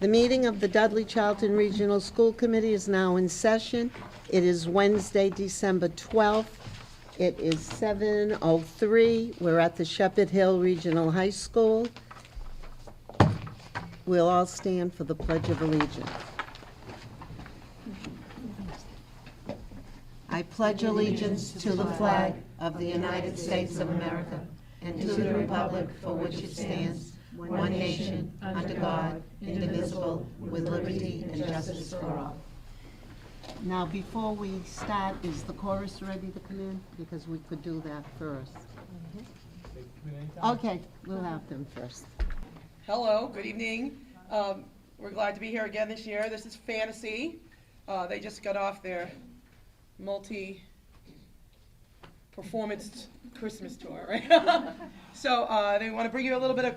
The meeting of the Dudley-Charlton Regional School Committee is now in session. It is Wednesday, December 12th. It is 7:03. We're at the Shepherd Hill Regional High School. We'll all stand for the Pledge of Allegiance. I pledge allegiance to the flag of the United States of America and to the republic for which it stands, one nation, under God, indivisible, with liberty and justice for all. Now, before we start, is the chorus ready to come in? Because we could do that first. Okay, we'll have them first. Hello, good evening. We're glad to be here again this year. This is Fantasy. They just got off their multi-performance Christmas tour, right? So they want to bring you a little bit of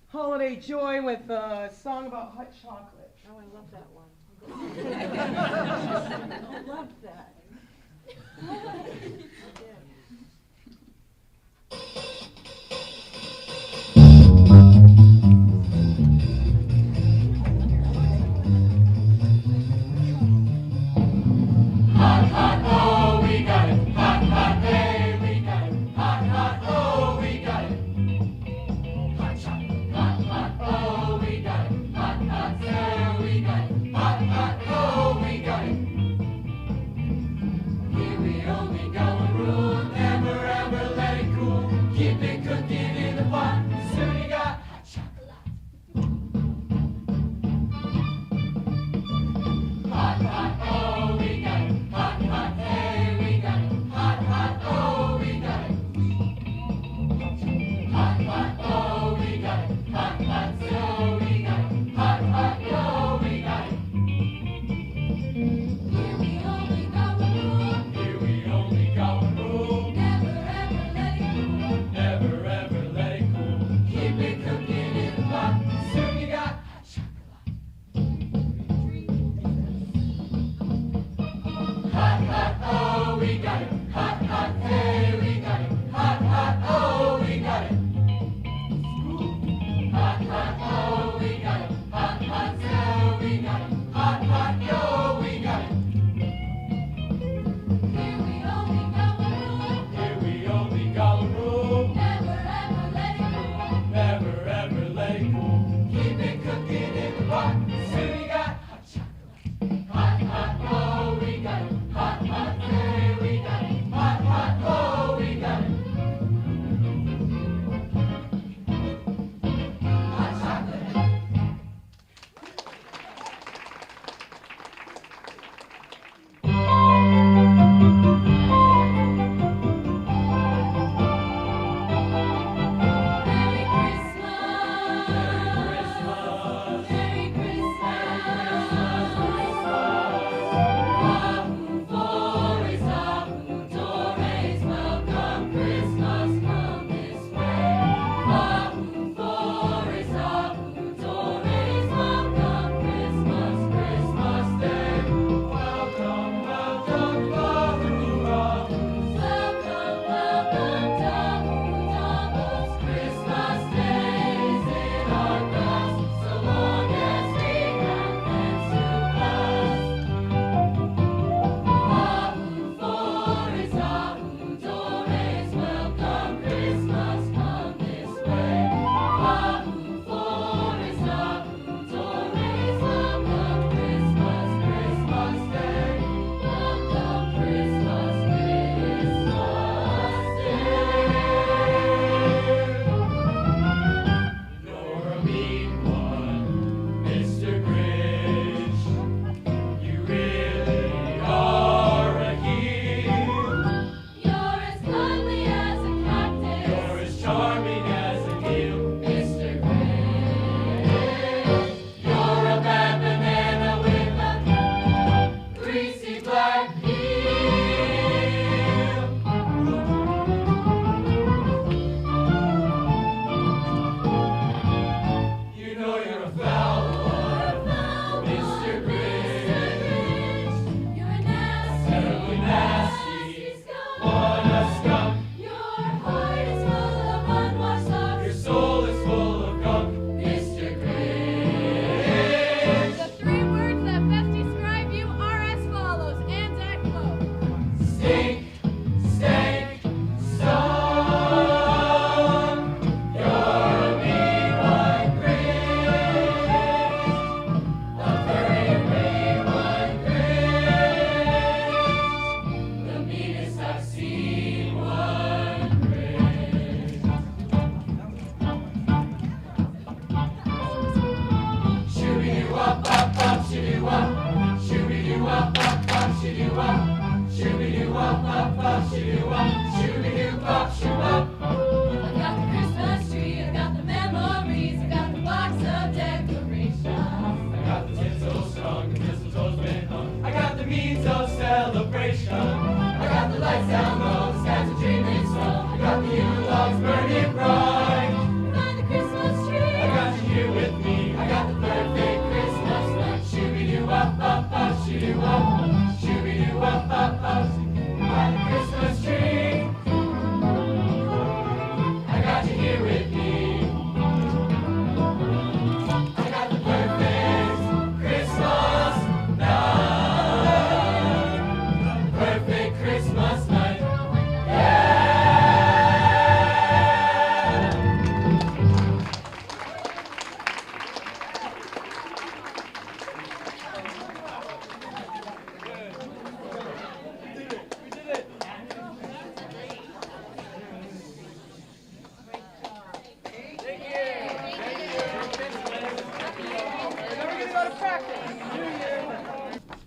holiday joy with a song about hot chocolate. Oh, I love that one. I love that. Here we only go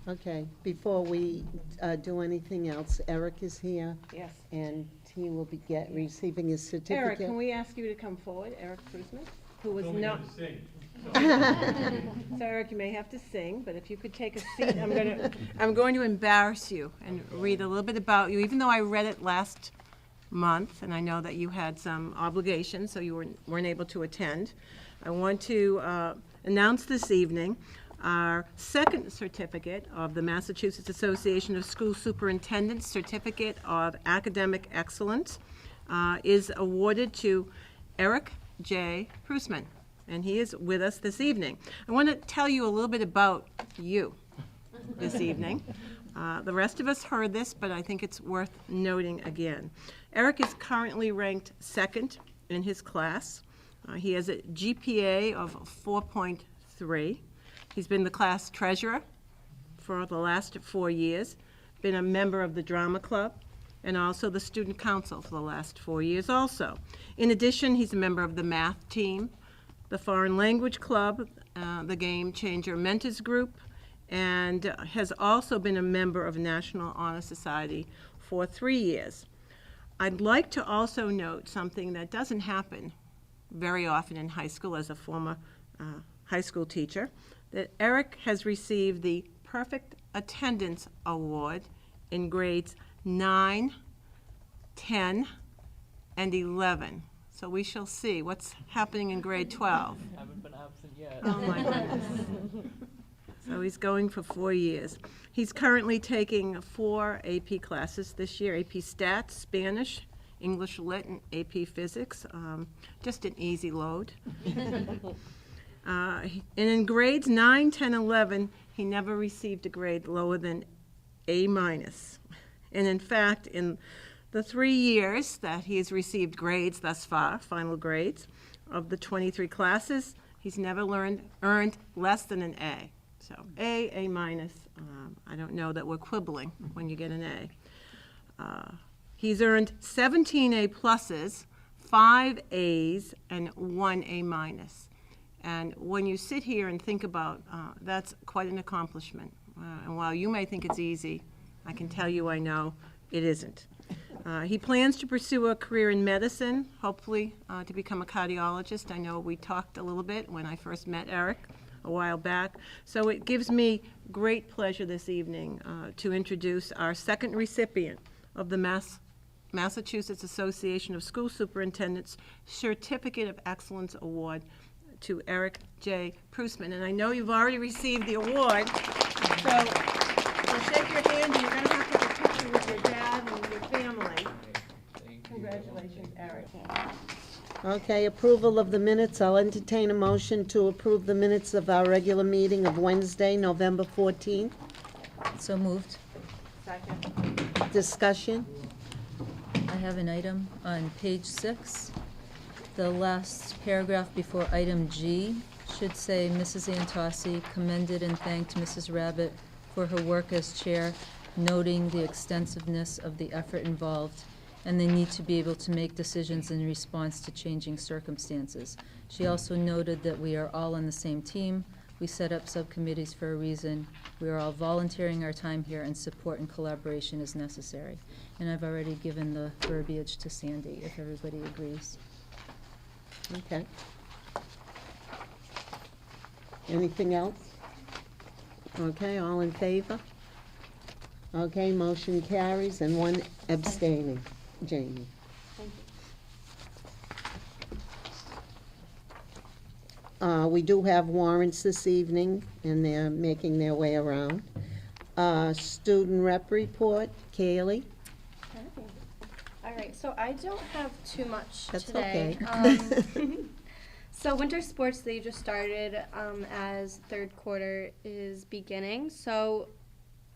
Okay, before we do anything else, Eric is here, Yes. and he will be receiving his certificate. Eric, can we ask you to come forward? Eric Prusman, who was not. So Eric, you may have to sing, but if you could take a seat, I'm going to embarrass you and read a little bit about you, even though I read it last month, and I know that you had some obligations, so you weren't able to attend. I want to announce this evening our second certificate of the Massachusetts Association of School Superintendents Certificate of Academic Excellence is awarded to Eric J. Prusman, and he is with us this evening. I want to tell you a little bit about you this evening. The rest of us heard this, but I think it's worth noting again. Eric is currently ranked second in his class. He has a GPA of 4.3. He's been the class treasurer for the last 4 years, been a member of the drama club, and also the student council for the last 4 years also. In addition, he's a member of the math team, the foreign language club, the Game Changer Mentors Group, and has also been a member of National Honor Society for 3 years. I'd like to also note something that doesn't happen very often in high school as a former high school teacher, that Eric has received the Perfect Attendance Award in grades 9, 10, and 11. So we shall see what's happening in grade 12. Haven't been absent yet. Oh my goodness. So he's going for 4 years. He's currently taking 4 AP classes this year: AP Stats, Spanish, English Lit, and AP Physics. Just an easy load. And in grades 9, 10, 11, he never received a grade lower than A-. And in fact, in the 3 years that he has received grades thus far, final grades, of the 23 classes, he's never earned less than an A. So A, A-. I don't know that we're quibbling when you get an A. He's earned 17 A+, 5 A's, and 1 A-. And when you sit here and think about, that's quite an accomplishment. And while you may think it's easy, I can tell you I know it isn't. He plans to pursue a career in medicine, hopefully to become a cardiologist. I know we talked a little bit when I first met Eric a while back. So it gives me great pleasure this evening to introduce our second recipient of the Massachusetts Association of School Superintendents Certificate of Excellence Award, to Eric J. Prusman. And I know you've already received the award, so we'll shake your hand, and you're going to have to have a picture with your dad and your family. Congratulations, Eric. Okay, approval of the minutes. I'll entertain a motion to approve the minutes of our regular meeting of Wednesday, November 14th. So moved. Second. Discussion? I have an item on page 6. The last paragraph before item G should say, Mrs. Antossi commended and thanked Mrs. Rabbit for her work as chair, noting the extensiveness of the effort involved and the need to be able to make decisions in response to changing circumstances. She also noted that we are all on the same team, We set up subcommittees for a reason. We are all volunteering our time here, and support and collaboration is necessary. And I've already given the verbiage to Sandy, if everybody agrees. Okay. Anything else? Okay, all in favor? Okay, motion carries and one abstaining. Jamie. We do have warrants this evening, and they're making their way around. Student rep report, Kaylee. All right, so I don't have too much That's today. okay. So winter sports, they just started as third quarter is beginning. So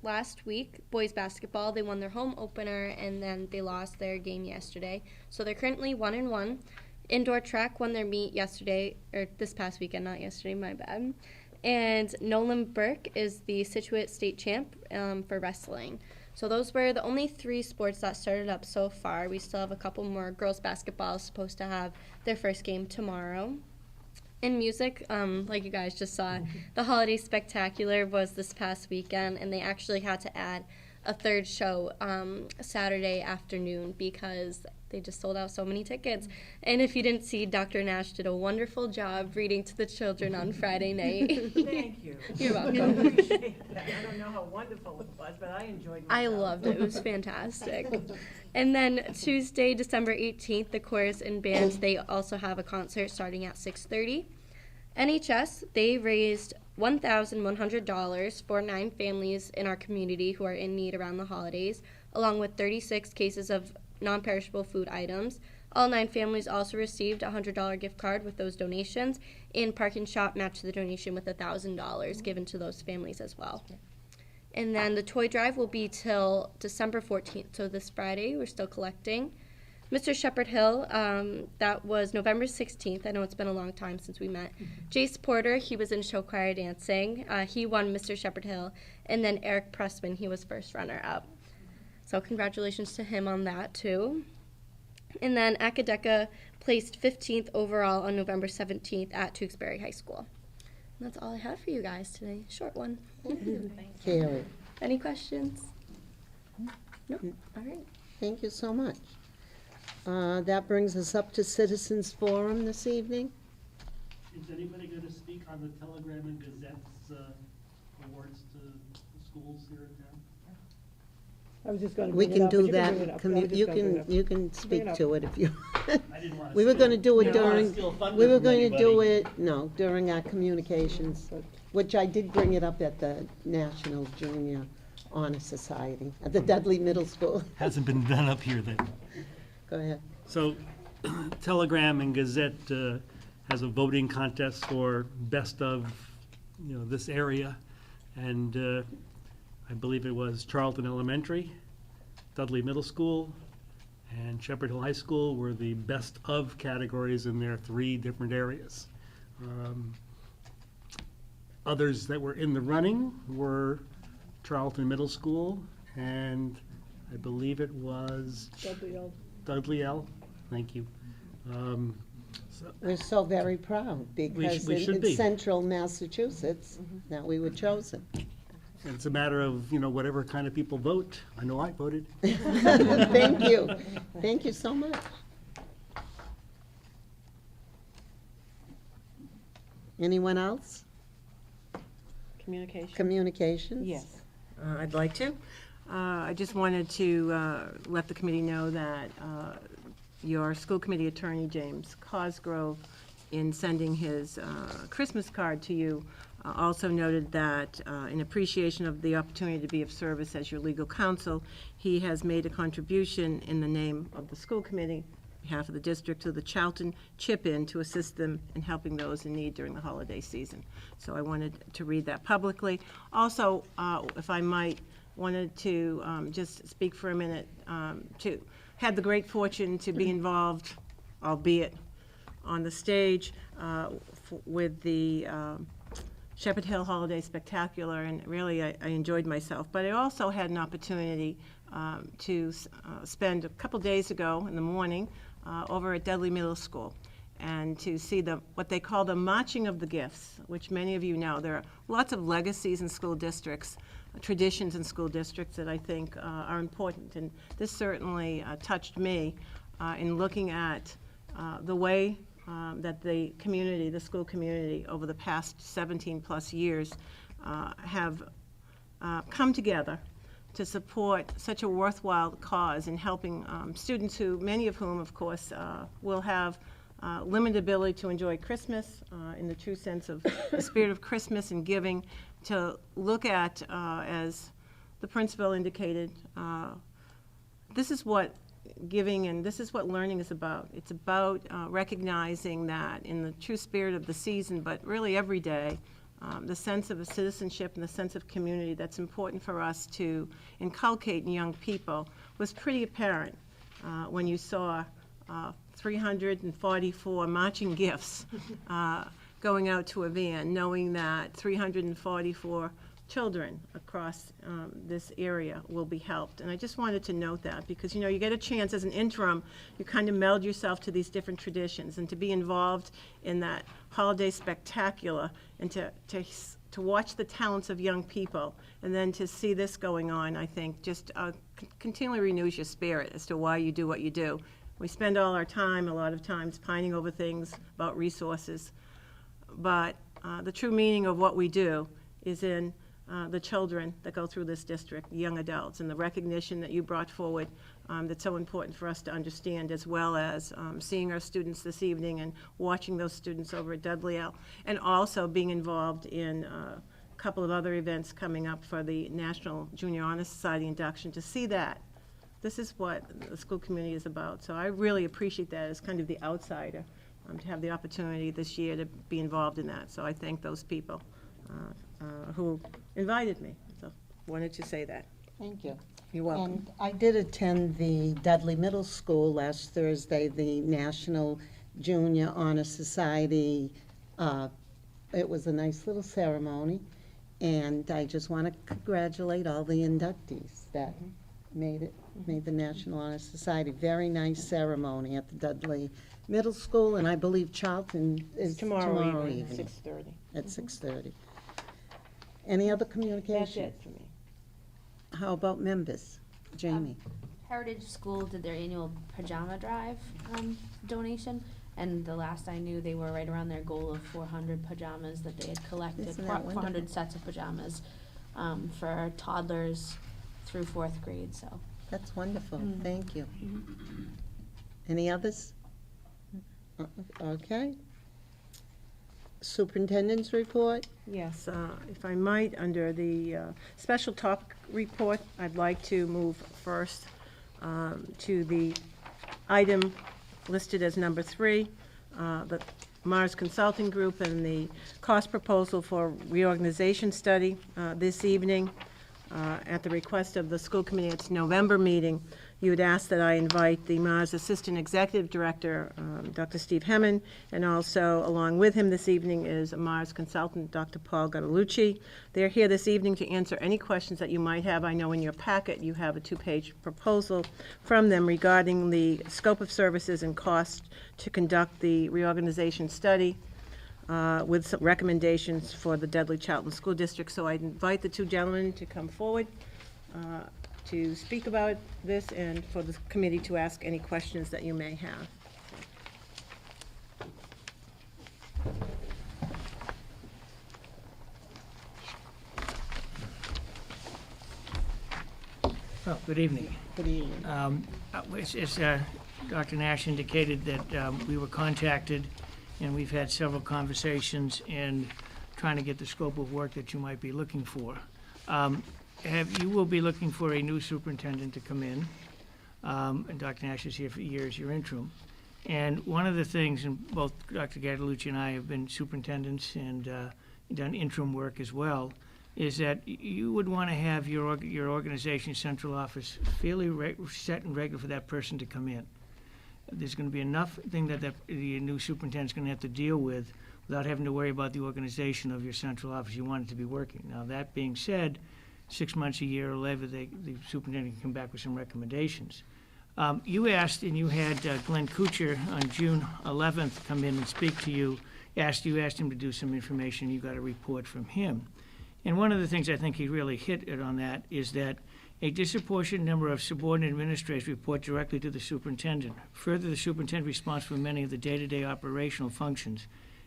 last week, boys basketball, they won their home opener, and then they lost their game yesterday. So they're currently 1-1. Indoor track won their meet yesterday, or this past weekend, not yesterday, my bad. And Nolan Burke is the Scituate state champ for wrestling. So those were the only 3 sports that started up so far. We still have a couple more. Girls basketball is supposed to have their first game tomorrow. In music, like you guys just saw, the Holiday Spectacular was this past weekend, and they actually had to add a third show Saturday afternoon because they just sold out so many tickets. And if you didn't see, Dr. Nash did a wonderful job reading to the children on Friday night. Thank you. You're I welcome. appreciate that. I don't know how wonderful it was, but I enjoyed myself. I loved it. It was fantastic. And then Tuesday, December 18th, the chorus and band, they also have a concert starting at 6:30. NHS, they raised $1,100 for 9 families in our community who are in need around the holidays, along with 36 cases of non-perishable food items. All 9 families also received a $100 gift card with those donations, and Park and Shop matched the donation with $1,000 given to those families as well. And then the toy drive will be till December 14th, so this Friday. We're still collecting. Mr. Shepherd Hill, that was November 16th. I know it's been a long time since we met. Jace Porter, he was in show choir dancing. He won Mr. Shepherd Hill. And then Eric Pressman, he was first runner-up. So congratulations to him on that, too. And then Acadeka placed 15th overall on November 17th at Tewksbury High School. And that's all I have for you guys today. Short one. Kaylee. Any questions? No? All right. Thank you so much. That brings us up to Citizens Forum this evening. Is anybody going to speak on the Telegram and Gazette's awards to the schools here in town? I was just going to We bring it can up, but do you can bring it that. up. I was just You gonna bring it up. can speak it up. to it if you. I didn't want to. We were going to do it during. thunder We were from going to do anybody. it during our communications, which I did bring it up at the National Junior Honor Society at the Dudley Middle School. Hasn't been done up here then. Go ahead. So, Telegram and Gazette has a voting contest for best of, this area. And I believe it was Charlton Elementary, Dudley Middle School, and Shepherd Hill High School were the best of categories in their 3 different areas. Others that were in the running were Charlton Middle School, and I believe it was Dudley L. Thank you. We're so very proud because we should in be. central Massachusetts that we were chosen. And it's a matter of, whatever kind of people vote. I know I voted. Thank you. Thank you so much. Anyone else? Communication? Communications? Yes, I'd like to. I just wanted to let the committee know that your school committee attorney, James Cosgrove, in sending his Christmas card to you, also noted that in appreciation of the opportunity to be of service as your legal counsel, he has made a contribution in the name of the school committee, on behalf of the district, to the Charlton chip-in to assist them in helping those in need during the holiday season. So I wanted to read that publicly. Also, if I might, wanted to just speak for a minute, had the great fortune to be involved, albeit on the stage, with the Shepherd Hill Holiday Spectacular, and really I enjoyed myself. But I also had an opportunity to spend a couple days ago in the morning over at Dudley Middle School. and to see what they call the marching of the gifts, which many of you know. There are lots of legacies in school districts, traditions in school districts that I think are important. And this certainly touched me in looking at the way that the community, the school community, over the past 17 plus years have come together to support such a worthwhile cause in helping students who, many of whom, of course, will have limited ability to enjoy Christmas in the true sense of the spirit of Christmas and giving, to look at, as the principal indicated, this is what giving and this is what learning is about. It's about recognizing that in the true spirit of the season, but really every day, the sense of a citizenship and the sense of community that's important for us to inculcate in young people was pretty apparent when you saw 344 marching gifts going out to a van, knowing that 344 children across this area will be helped. And I just wanted to note that because, you know, you get a chance as an interim, you kind of meld yourself to these different traditions, and to be involved in that holiday spectacular and to watch the talents of young people, and then to see this going on, I think just continually renews your spirit as to why you do what you do. We spend all our time, a lot of times, pining over things about resources, but the true meaning of what we do is in the children that go through this district, young adults, and the recognition that you brought forward that's so important for us to understand, as well as seeing our students this evening and watching those students over at Dudley-L, and also being involved in a couple of other events coming up for the National Junior Honor Society induction, to see that. This is what the school community is about. So I really appreciate that as kind of the outsider, to have the opportunity this year to be involved in that. So I thank those people who invited me. So wanted to say that. Thank you. You're welcome. And I did attend the Dudley Middle School last Thursday, the National Junior Honor Society. It was a nice little ceremony, and I just want to congratulate all the inductees that made the National Honor Society. Very nice ceremony at the Dudley Middle School, and I believe Charlton is tomorrow evening. 6:30. At 6:30. Any other communication? That's it for me. How about members? Jamie? Heritage School did their annual Pajama Drive donation, and the last I knew, they were right around their goal of 400 pajamas that they had collected, Isn't that 400 wonderful? sets of pajamas for toddlers through 4th grade, so. That's wonderful. Thank you. Any others? Okay. Superintendent's report? Yes, if I might, under the special topic report, I'd like to move first to the item listed as number 3, the Mars Consulting Group and the cost proposal for reorganization study this evening. At the request of the school committee, its November meeting, you had asked that I invite the Mars Assistant Executive Director, Dr. Steve Hemman, and also along with him this evening is a Mars consultant, Dr. Paul Guadalucci. They're here this evening to answer any questions that you might have. I know in your packet you have a 2-page proposal from them regarding the scope of services and cost to conduct the reorganization study, with some recommendations for the Dudley-Charlton School District. So I invite the two gentlemen to come forward to speak about this, and for the committee to ask any questions that you may have. Well, good evening. Good evening. As Dr. Nash indicated, that we were contacted, and we've had several conversations in trying to get the scope of work that you might be looking for. You will be looking for a new superintendent to come in, and Dr. Nash is here for years, your interim. And one of the things, and both Dr. Guadalucci and I have been superintendents and done interim work as well, is that you would want to have your organization central office fairly set and regular for that person to come in. There's going to be enough thing that the new superintendent's going to have to deal with without having to worry about the organization of your central office. You want it to be working. Now, that being said, 6 months, a year, or later, the superintendent can come back with some recommendations. You asked, and you had Glenn Kuchar on June 11th come in and speak to you, asked him to do some information, you got a report from him. And one of the things I think he really hit it on that is that a disproportionate number of subordinate administrators report directly to the superintendent. Further, the superintendent is responsible for many of the day-to-day operational functions.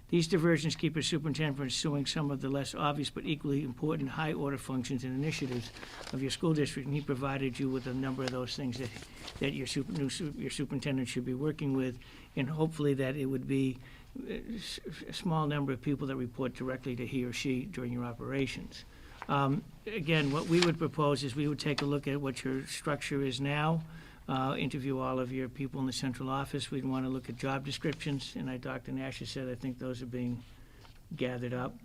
These diversions keep a superintendent from pursuing some of the less obvious but equally important high-order functions and initiatives of your school district, and he provided you with a number of those things that your superintendent should be working with, and hopefully that it would be a small number of people that report directly to he or she during your operations. Again, what we would propose is we would take a look at what your structure is now, interview all of your people in the central office. We'd want to look at job descriptions, and Dr. Nash has said I think those are being gathered up,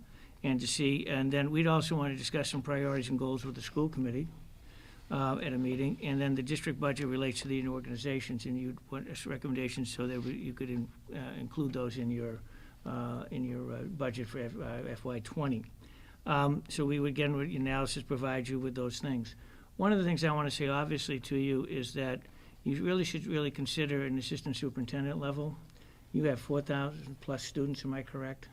and to see, and then we'd also want to discuss some priorities and goals with the school committee at a meeting, and then the district budget relates to the organizations, and you'd want recommendations so that you could include those in your budget for FY20. So we would, again, with analysis, provide you with those things. One of the things I want to say, obviously, to you is that you really should consider an assistant superintendent level. You have 4,000 plus students, am I correct,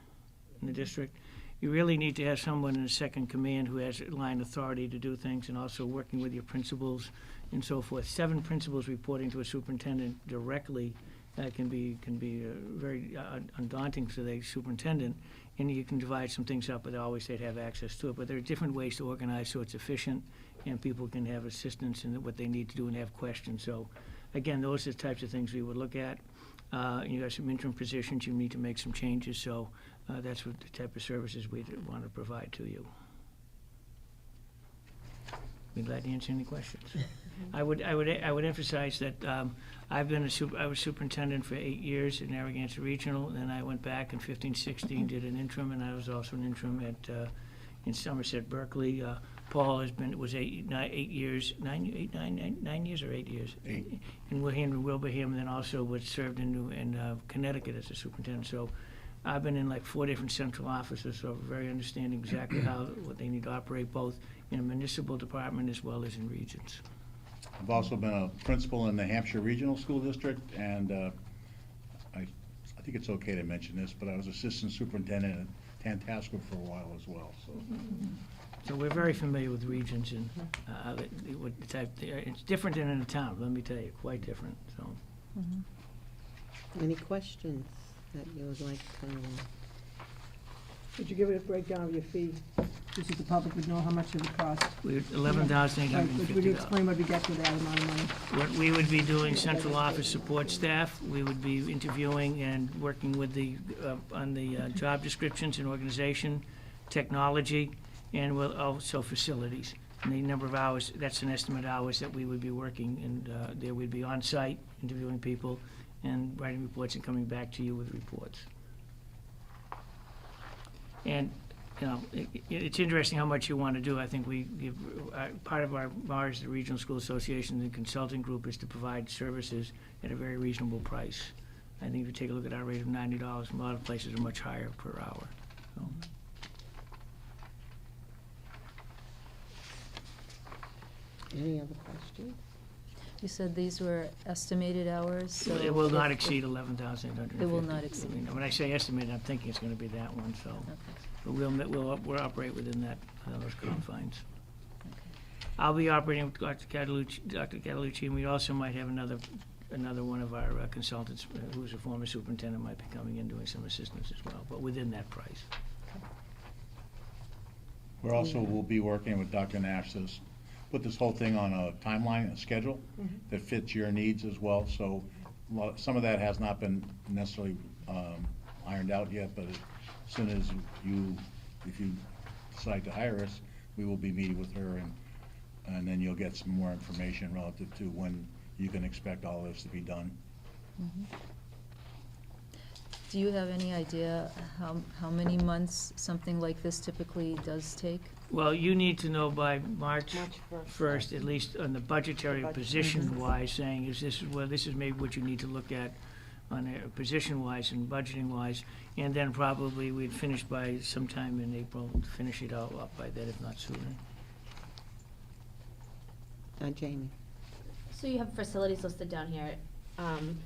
in the district? You really need to have someone in a second command who has line authority to do things, and also working with your principals and so forth. 7 principals reporting to a superintendent directly can be very undaunting to the superintendent, and you can divide some things up, but always they'd have access to it. But there are different ways to organize so it's efficient, and people can have assistance in what they need to do and have questions. So, again, those are the types of things we would look at. You got some interim positions, you need to make some changes, so that's what the type of services we want to provide to you. Be glad to answer any questions. I would emphasize that I was superintendent for 8 years at Narragansett Regional, then I went back in 15-16, did an interim, and I was also an interim at in Somerset Berkeley. Paul was 8 years, 9 years or 8 years? 8. In Wilbraham, and then also served in Connecticut as a superintendent. So I've been in like 4 different central offices, so very understanding exactly what they need to operate, both in a municipal department as well as in regions. I've also been a principal in the Hampshire Regional School District, and I think it's okay to mention this, but I was assistant superintendent at Tantasco for a while as well. So we're very familiar with regions, and it's different than in a town, let me tell you, quite different. So. Any questions that you would like to? Could you give it a breakdown of your fee, just so the public would know how much it would cost? We're $11,850. Would you explain what we get for that amount of money? What we would be doing, central office support staff, we would be interviewing and working with on the job descriptions and organization, technology, and also facilities. And the number of hours, that's an estimate of hours that we would be working, and there we'd be on site interviewing people and writing reports and coming back to you with reports. And, it's interesting how much you want to do. I think we give, part of our MARS, the Regional School Association, the consulting group, is to provide services at a very reasonable price. I think if you take a look at our rate of $90, a lot of places are much higher per hour. So. Any other questions? You said these were estimated hours, so. It will not exceed 11,850. It will not exceed. I mean, when I say estimated, I'm thinking it's going to be that one, so. Okay. But we'll operate within those confines. Okay. I'll be operating with Dr. Catalucci, and we also might have another one of our consultants who's a former superintendent might be coming in doing some assistance as well, but within that price. We're also, we'll be working with Dr. Nash to put this whole thing on a timeline, a schedule that fits your needs as well. So some of that has not been necessarily ironed out yet, but as soon as if you decide to hire us, we will be meeting with her, and then you'll get some more information relative to when you can expect all this to be done. Do you have any idea how many months something like this typically does take? Well, you need to know by March 1st, at least on the budgetary position-wise, saying this is maybe what you need to look at on a position-wise and budgeting-wise, and then probably we'd finish by sometime in April, finish it all up by then, if not sooner. Jamie? So you have facilities listed down here. Can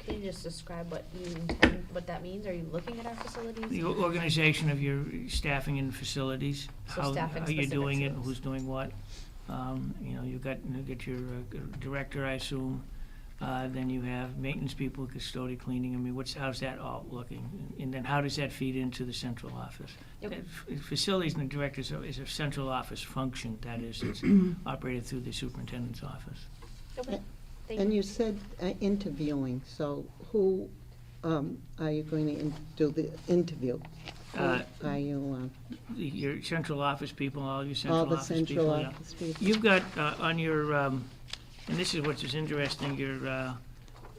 you just describe what that means? Are you looking at our facilities? The organization of your staffing and facilities, So how staffing you're specific doing to it, those. who's doing what. You get your director, I assume. Then you have maintenance people, custodial, cleaning. I mean, how's that all looking? And then how does that feed into the central office? Okay. Facilities and the directors is a central office function, that is, it's operated through the superintendent's office. Okay. Thank And you. you said Interviewing, so who are you going to do the interview? Are you, Your central office people, all your all central the office central people, yeah. office people? You've got on your, and this is what's interesting, your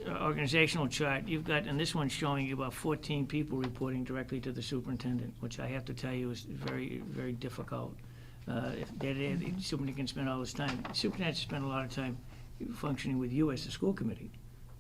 organizational chart, you've got, and this one's showing you about 14 people reporting directly to the superintendent, which I have to tell you is very, very difficult. If the superintendent can spend all this time, the superintendent spend a lot of time functioning with you as the school committee,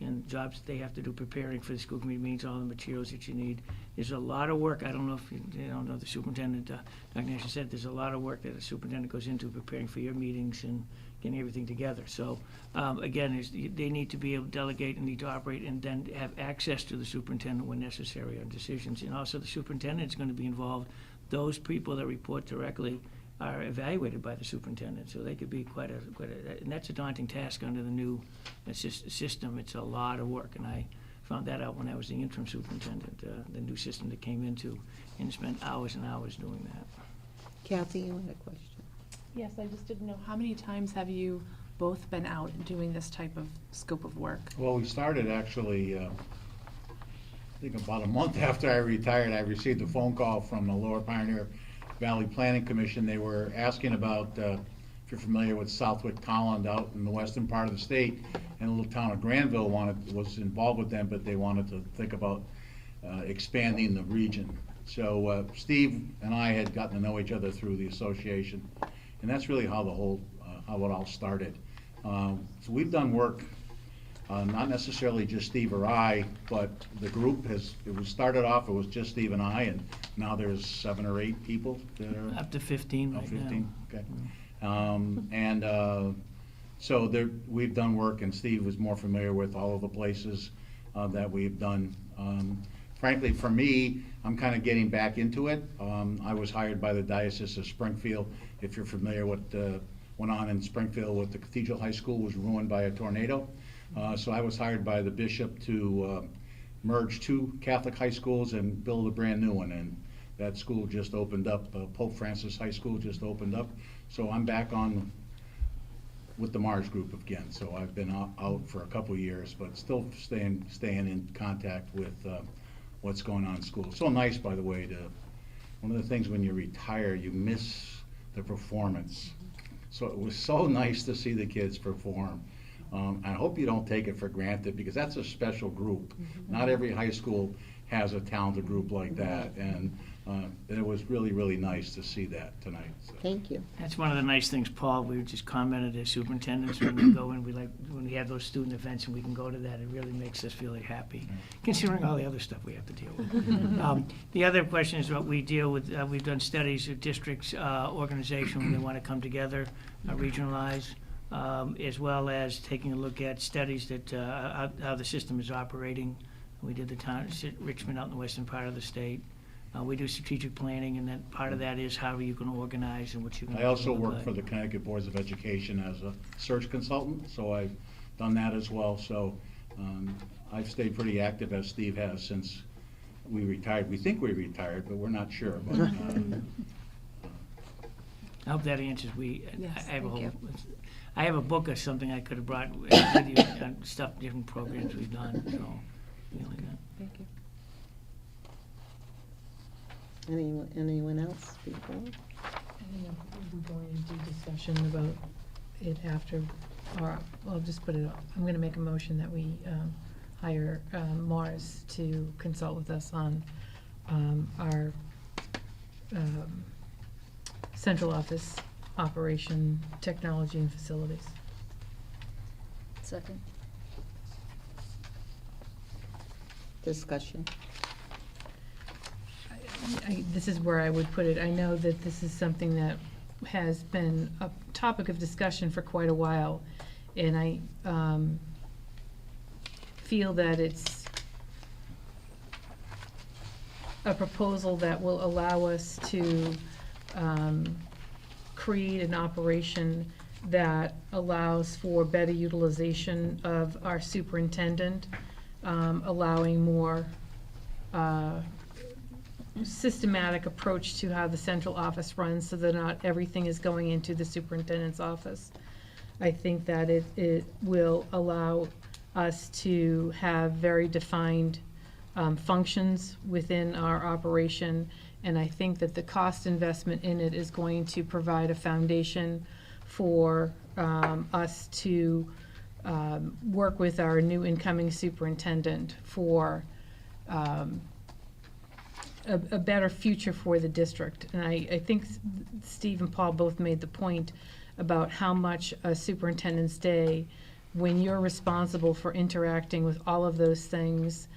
and jobs that they have to do preparing for the school committee meetings, all the materials that you need. There's a lot of work. I don't know if you don't know the superintendent, Dr. Nash said, there's a lot of work that the superintendent goes into preparing for your meetings and getting everything together. So, again, they need to be able to delegate and need to operate and then have access to the superintendent when necessary on decisions. And also the superintendent is going to be involved. Those people that report directly are evaluated by the superintendent, so they could be quite a, and that's a daunting task under the new system. It's a lot of work, and I found that out when I was the interim superintendent, the new system that came into, and spent hours and hours doing that. Kathy, you had a question? Yes, I just didn't know, how many times have you both been out doing this type of scope of work? Well, we started actually, I think about a month after I retired, I received a phone call from the Lower Pioneer Valley Planning Commission. They were asking about, if you're familiar with Southwick Holland out in the western part of the state, and the little town of Granville was involved with them, but they wanted to think about expanding the region. So Steve and I had gotten to know each other through the association, and that's really how how it all started. So we've done work, not necessarily just Steve or I, but the group started off, it was just Steve and I, and now there's 7 or 8 people that are. Up to 15 right now. 15, okay. So we've done work, and Steve was more familiar with all of the places that we've done. Frankly, for me, I'm kind of getting back into it. I was hired by the Diocese of Springfield. If you're familiar with what went on in Springfield with the Cathedral High School was ruined by a tornado. So I was hired by the bishop to merge 2 Catholic high schools and build a brand new one. And that school just opened up, Pope Francis High School just opened up. So I'm back on with the Mars group again. So I've been out for a couple of years, but still staying in contact with what's going on in school. So nice, by the way, one of the things when you retire, you miss the performance. So it was so nice to see the kids perform. I hope you don't take it for granted, because that's a special group. Not every high school has a talented group like that, and it was really, really nice to see that tonight. So. Thank you. That's one of the nice things, Paul, we just commented as superintendents, when we go in, when we have those student events and we can go to that, it really makes us really happy, considering all the other stuff we have to deal with. The other question is what we deal with, we've done studies of districts, organization, when they want to come together, regionalize, as well as taking a look at studies that, how the system is operating. We did the town, Richmond out in the western part of the state. We do strategic planning, and then part of that is how are you going to organize and what you're going to do. I also work for the Connecticut Boards of Education as a search consultant, so I've done that as well. So I've stayed pretty active, as Steve has, since we retired. We think we retired, but we're not sure. But, I hope that answers. Yes, I have a thank whole. you. I have a book or something I could have brought with you on stuff, different programs we've done. So, really good. Thank you. Anyone else before? I think we're going into discussion about it after, or I'll just put it, I'm gonna make a motion that we hire Mars to consult with us on our central office operation, technology, and facilities. Second. Discussion. This is where I would put it. I know that this is something that has been a topic of discussion for quite a while, And I feel that it's a proposal that will allow us to create an operation that allows for better utilization of our superintendent, allowing more systematic approach to how the central office runs so that not everything is going into the superintendent's office. I think that it will allow us to have very defined functions within our operation, and I think that the cost investment in it is going to provide a foundation for us to work with our new incoming superintendent for a better future for the district. And I think Steve and Paul both made the point about how much a superintendent's day, when you're responsible for interacting with all of those things,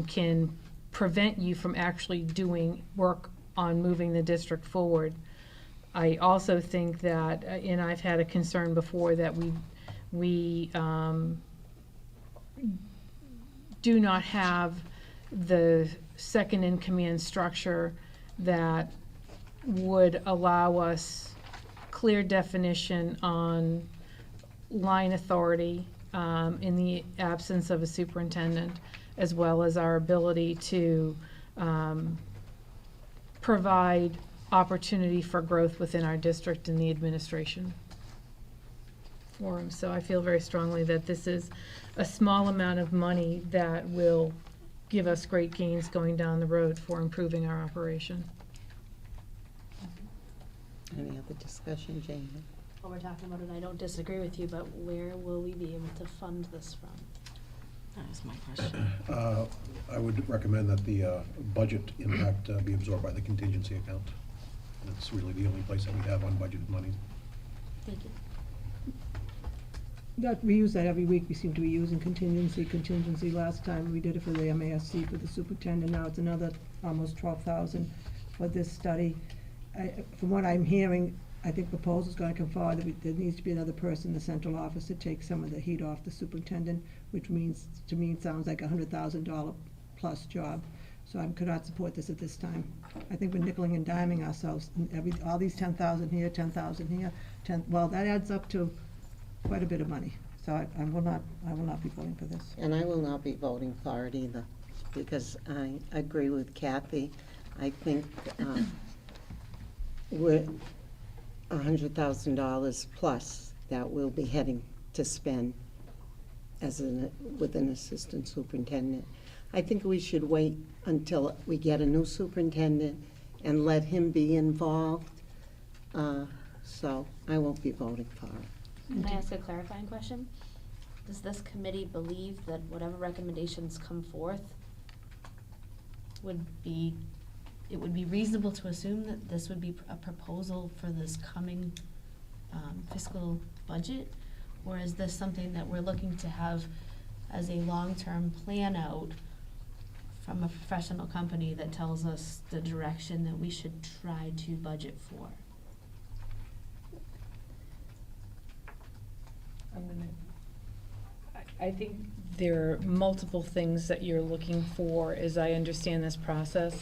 can prevent you from actually doing work on moving the district forward. I also think that, and I've had a concern before, that we do not have the second-in-command structure that would allow us clear definition on line authority in the absence of a superintendent, as well as our ability to provide opportunity for growth within our district and the administration forum. So I feel very strongly that this is a small amount of money that will give us great gains going down the road for improving our operation. Any other discussion, Jamie? While we're talking about it, I don't disagree with you, but where will we be able to fund this from? That is my question. I would recommend that the budget impact be absorbed by the contingency account. That's really the only place that we have unbudgeted money. Thank you. That, we use that every week. We seem to be using contingency. Last time we did it for the MASC for the superintendent. Now it's another almost 12,000 for this study. From what I'm hearing, I think proposal's going to come forward that there needs to be another person in the central office to take some of the heat off the superintendent, which means, to me, it sounds like $100,000 plus job. So I could not support this at this time. I think we're nickeling and diming ourselves. All these 10,000 here, 10,000 here, well, that adds up to quite a bit of money. So I will not be voting for this. And I will not be voting for it either, because I agree with Kathy. I think we're $100,000 plus that we'll be heading to spend with an assistant superintendent. I think we should wait until we get a new superintendent and let him be involved. So I won't be voting for it. Can I ask a clarifying question? Does this committee believe that whatever recommendations come forth it would be reasonable to assume that this would be a proposal for this coming fiscal budget? Or is this something that we're looking to have as a long-term plan out from a professional company that tells us the direction that we should try to budget for? I think there are multiple things that you're looking for as I understand this process.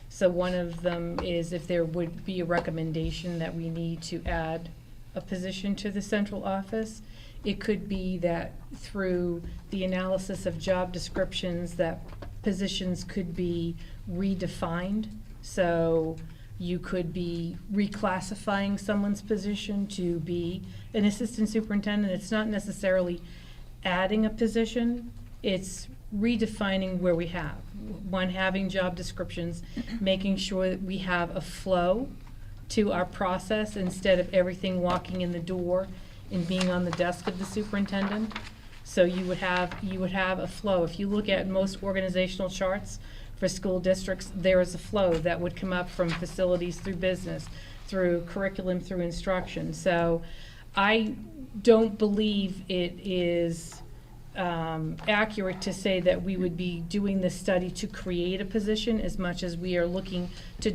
So one of them is if there would be a recommendation that we need to add a position to the central office. It could be that through the analysis of job descriptions that positions could be redefined. So you could be reclassifying someone's position to be an assistant superintendent. It's not necessarily adding a position, it's redefining where we have. One, having job descriptions, making sure that we have a flow to our process instead of everything walking in the door and being on the desk of the superintendent. So you would have a flow. If you look at most organizational charts for school districts, there is a flow that would come up from facilities through business, through curriculum, through instruction. So I don't believe it is accurate to say that we would be doing this study to create a position as much as we are looking to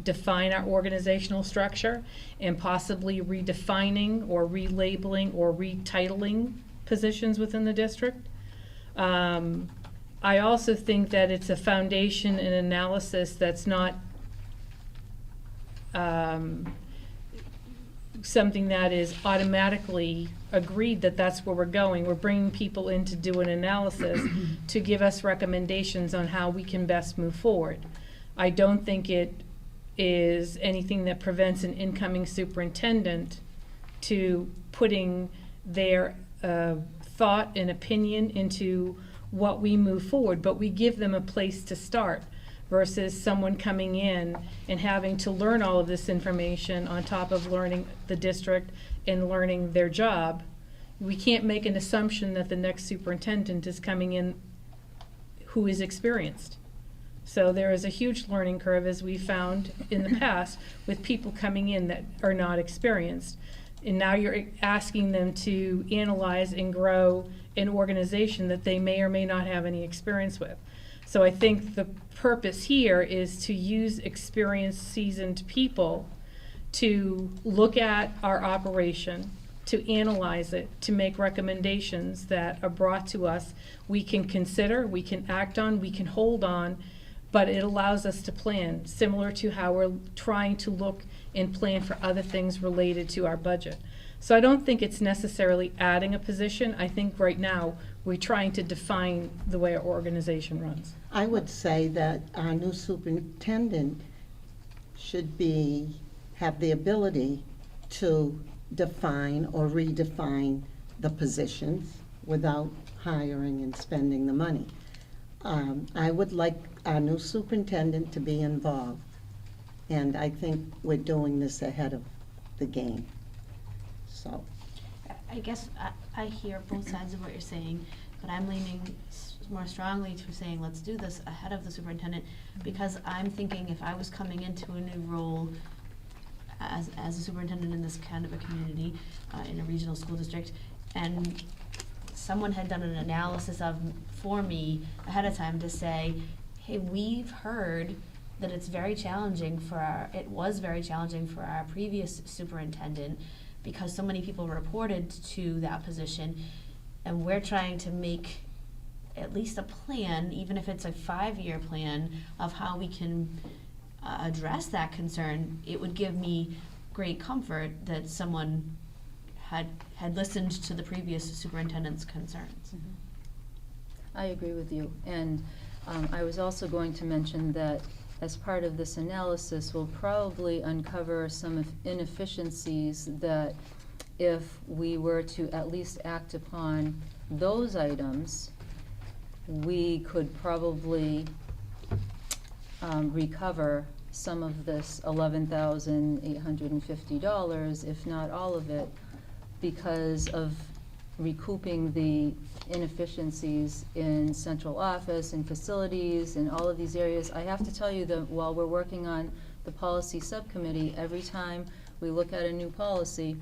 define our organizational structure and possibly redefining or relabeling or retitling positions within the district. I also think that it's a foundation and analysis that's not something that is automatically agreed that that's where we're going. We're bringing people in to do an analysis to give us recommendations on how we can best move forward. I don't think it is anything that prevents an incoming superintendent to putting their thought and opinion into what we move forward, but we give them a place to start versus someone coming in and having to learn all of this information on top of learning the district and learning their job. We can't make an assumption that the next superintendent is coming in who is experienced. So there is a huge learning curve, as we found in the past, with people coming in that are not experienced. And now you're asking them to analyze and grow an organization that they may or may not have any experience with. So I think the purpose here is to use experienced, seasoned people to look at our operation, to analyze it, to make recommendations that are brought to us. We can consider, we can act on, we can hold on, but it allows us to plan, similar to how we're trying to look and plan for other things related to our budget. So I don't think it's necessarily adding a position. I think right now we're trying to define the way our organization runs. I would say that our new superintendent should have the ability to define or redefine the positions without hiring and spending the money. I would like our new superintendent to be involved, and I think we're doing this ahead of the game. So, I guess I hear both sides of what you're saying, but I'm leaning more strongly to saying let's do this ahead of the superintendent, because I'm thinking if I was coming into a new role as a superintendent in this kind of a community, in a regional school district, and someone had done an analysis for me ahead of time to say, hey, we've heard that it was very challenging for our previous superintendent because so many people reported to that position, and we're trying to make at least a plan, even if it's a 5-year plan, of how we can address that concern. It would give me great comfort that someone had listened to the previous superintendent's concerns. I agree with you. And I was also going to mention that as part of this analysis, we'll probably uncover some inefficiencies that if we were to at least act upon those items, we could probably recover some of this $11,850, if not all of it, because of recouping the inefficiencies in central office and facilities and all of these areas. I have to tell you that while we're working on the policy subcommittee, every time we look at a new policy,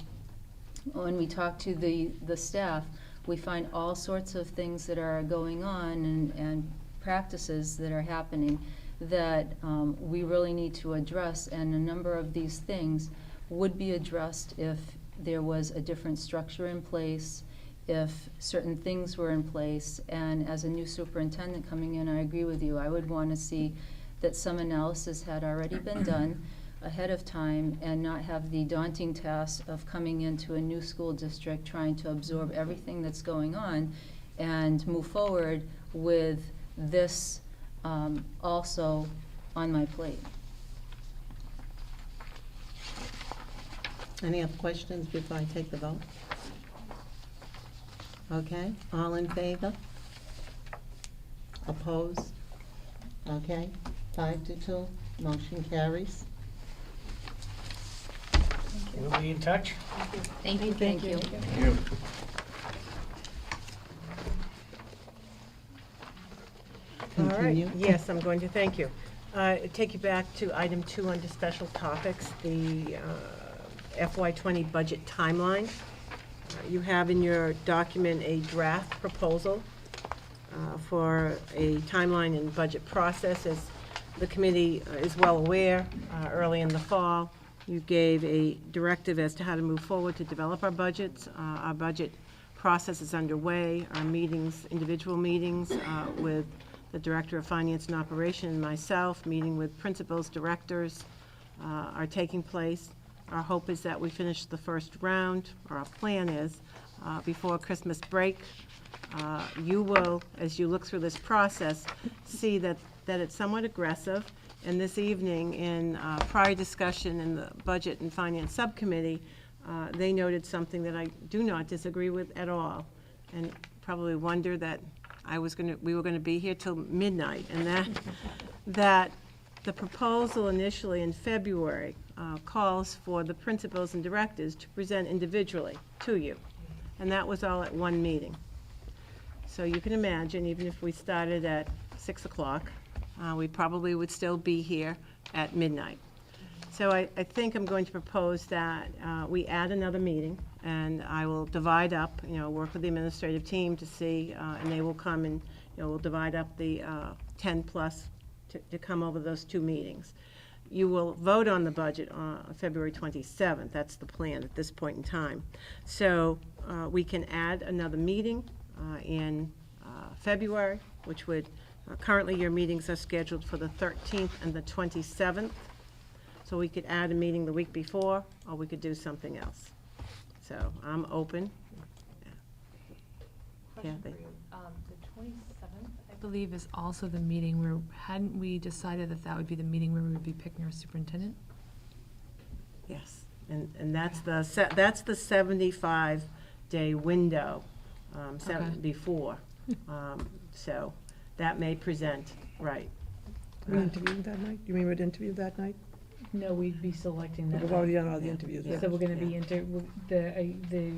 when we talk to the staff, we find all sorts of things that are going on and practices that are happening that we really need to address, and a number of these things would be addressed if there was a different structure in place, if certain things were in place. And as a new superintendent coming in, I agree with you. I would want to see that some analysis had already been done ahead of time and not have the daunting task of coming into a new school district, trying to absorb everything that's going on and move forward with this also on my plate. Any other questions before I take the vote? Okay, all in favor? Opposed? Okay, 5-2, motion carries. We'll be in touch. Thank you. Thank you. All right, Continue. yes, I'm going to, thank you. Take you back to item 2 under special topics, the FY20 budget timeline. You have in your document a draft proposal for a timeline and budget process. As the committee is well aware, early in the fall, you gave a directive as to how to move forward to develop our budgets. Our budget process is underway. Our meetings, individual meetings with the Director of Finance and Operations and myself, meeting with principals, directors, are taking place. Our hope is that we finish the first round, or our plan is, before Christmas break. You will, as you look through this process, see that it's somewhat aggressive. And this evening, in prior discussion in the Budget and Finance Subcommittee, they noted something that I do not disagree with at all, and probably wonder that we were going to be here till midnight, and that the proposal initially in February calls for the principals and directors to present individually to you, and that was all at one meeting. So you can imagine, even if we started at 6 o'clock, we probably would still be here at midnight. So I think I'm going to propose that we add another meeting, and I will divide up, work with the administrative team to see, and they will come and, we'll divide up the 10 plus to come over those two meetings. You will vote on the budget on February 27th. That's the plan at this point in time. So we can add another meeting in February, which would, currently your meetings are scheduled for the 13th and the 27th. So we could add a meeting the week before, or we could do something else. So I'm open. Question Kathy? for you. The 27th, I believe, is also the meeting where, hadn't we decided that would be the meeting where we would be picking our superintendent? Yes, and that's the 75-day window before. So that may present, right. We interviewed that night? You mean we'd interview that night? No, we'd be selecting that. We've already done all the interviews. So we're gonna be the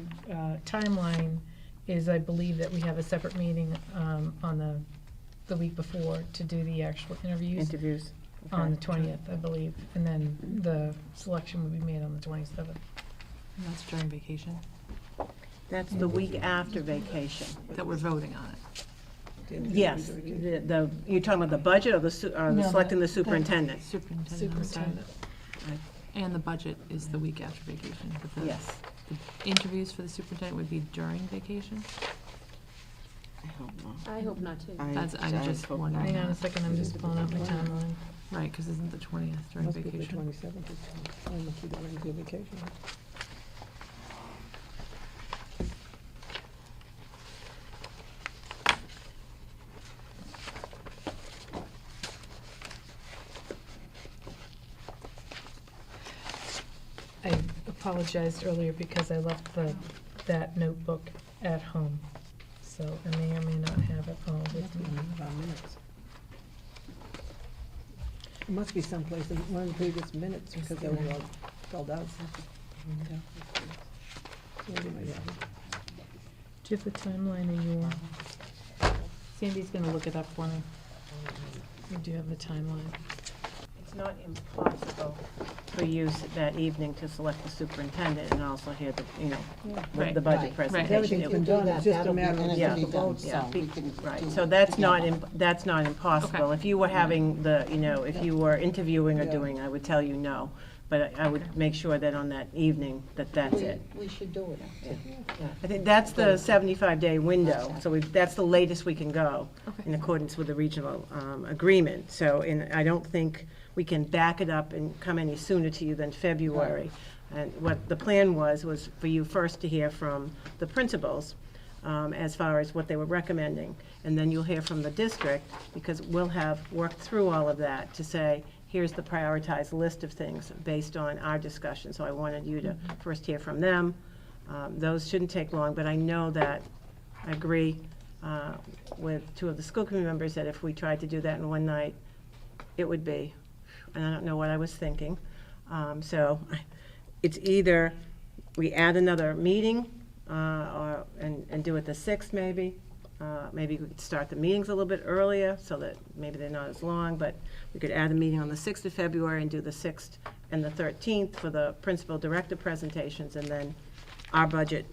timeline is, I believe, that we have a separate meeting on the week before to do the actual interviews. On the 20th, I believe, and then the selection will be made on the 27th. And that's during vacation, That's the week after vacation. that we're voting on it. Yes, you're talking about the budget or selecting the superintendent? Superintendent. Right. And the budget is the week after vacation. But the Yes. interviews for the superintendent would be during vacation? I hope not too. I'm just wondering. Hang on a second, I'm just pulling up my timeline. Right, because isn't the 20th during Must be the vacation? 27th, must be the Wednesday vacation. I apologized earlier because I left that notebook at home, so I may or may not have it all with me. It must be someplace in one of the previous minutes, because they were all filled out. Somebody might have it. Do you have the timeline in your, Sandy's gonna look it up for me. We do have the timeline. It's not impossible for you that evening to select the superintendent and also hear the, Right. the budget Right. presentation. Everything's been done, it's just a That'll be- matter of and just it'll the be done, vote. Yeah, so we can right, do so it that's together. that's not impossible. Okay. If you were having if you were interviewing or Yeah. doing, I would tell you no. But I would make sure that on that evening, that's it. We should do it. Yeah. I think that's the 75-day window, so that's the latest we can go Okay. in accordance with the regional agreement. So, and I don't think we can back it up and come any sooner to you than February. And what the plan was for you first to hear from the principals as far as what they were recommending. And then you'll hear from the district, because we'll have worked through all of that to say, here's the prioritized list of things based on our discussion. So I wanted you to first hear from them. Those shouldn't take long, but I know that I agree with two of the school committee members that if we tried to do that in one night, it would be, and I don't know what I was thinking. So it's either we add another meeting and do it the 6th maybe. Maybe we could start the meetings a little bit earlier so that maybe they're not as long, but we could add a meeting on the 6th of February and do the 6th and the 13th for the principal director presentations, and then our budget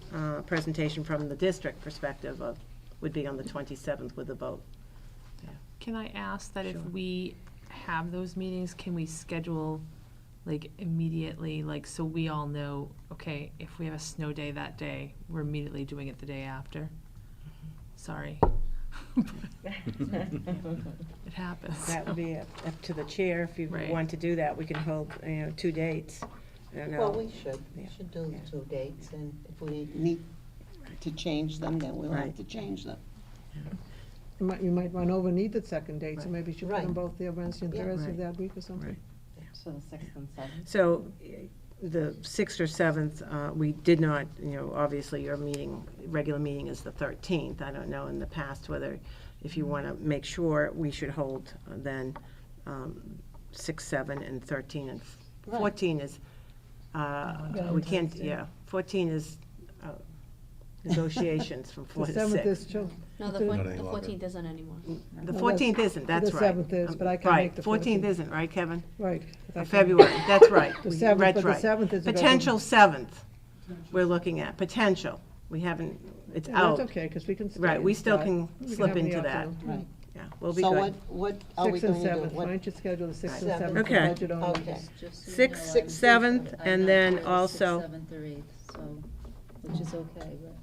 presentation from the district perspective would be on the 27th with the vote. Can I ask that if Sure. we have those meetings, can we schedule like immediately, like, so we all know, okay, if we have a snow day that day, we're immediately doing it the day after. Sorry. It happens. That would be up to the chair. If you Right. want to do that, we can hold, 2 dates. I don't know. Well, we should Yeah. do Yeah. 2 dates, and if we need to change them, then we'll have Right. to change them. You might run over and need the second date, so Right. maybe you should put Right. them both there Wednesday and Yeah. Thursday Right. that week or something. Right. So the 6th and 7th. So the 6th or 7th, we did not, obviously your regular meeting is the 13th. I don't know in the past whether, if you want to make sure, we should hold then 6, 7, and 13, and 14 is, we can't, 14 is negotiations from 4 The to 7th 6. is true. No, the Not any the longer. 14th isn't anymore. The No, 14th isn't, that's the right. 7th is, but I can't Right, make the 14th 14th. isn't, right, Kevin? Right. For February, that's right. The 7th, That's but the right. 7th is. a Potential 7th, we're looking at, potential. We haven't, it's Yeah, out. That's okay, because we can. stay Right, we still inside. can We slip have in the into that. afternoon. Right. Yeah, we'll be So good. what are we 6th and going to do? 7th, why don't you schedule the 6th and Right. 7th for Okay. budget only? Okay. Just so you 6th, know, I'm- 7th, I'm and not then here the also- 6th, 7th, or 8th, so, which is okay, but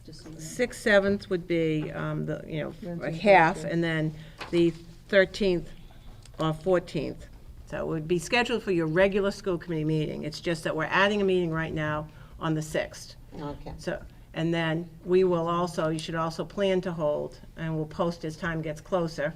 just so you know. 6th, 7th would be, Wednesday, half, Thursday. and then the 13th or 14th. So it would be scheduled for your regular school committee meeting. It's just that we're adding a meeting right now on the 6th. Okay. So, and then we will also, you should also plan to hold, and we'll post as time gets closer,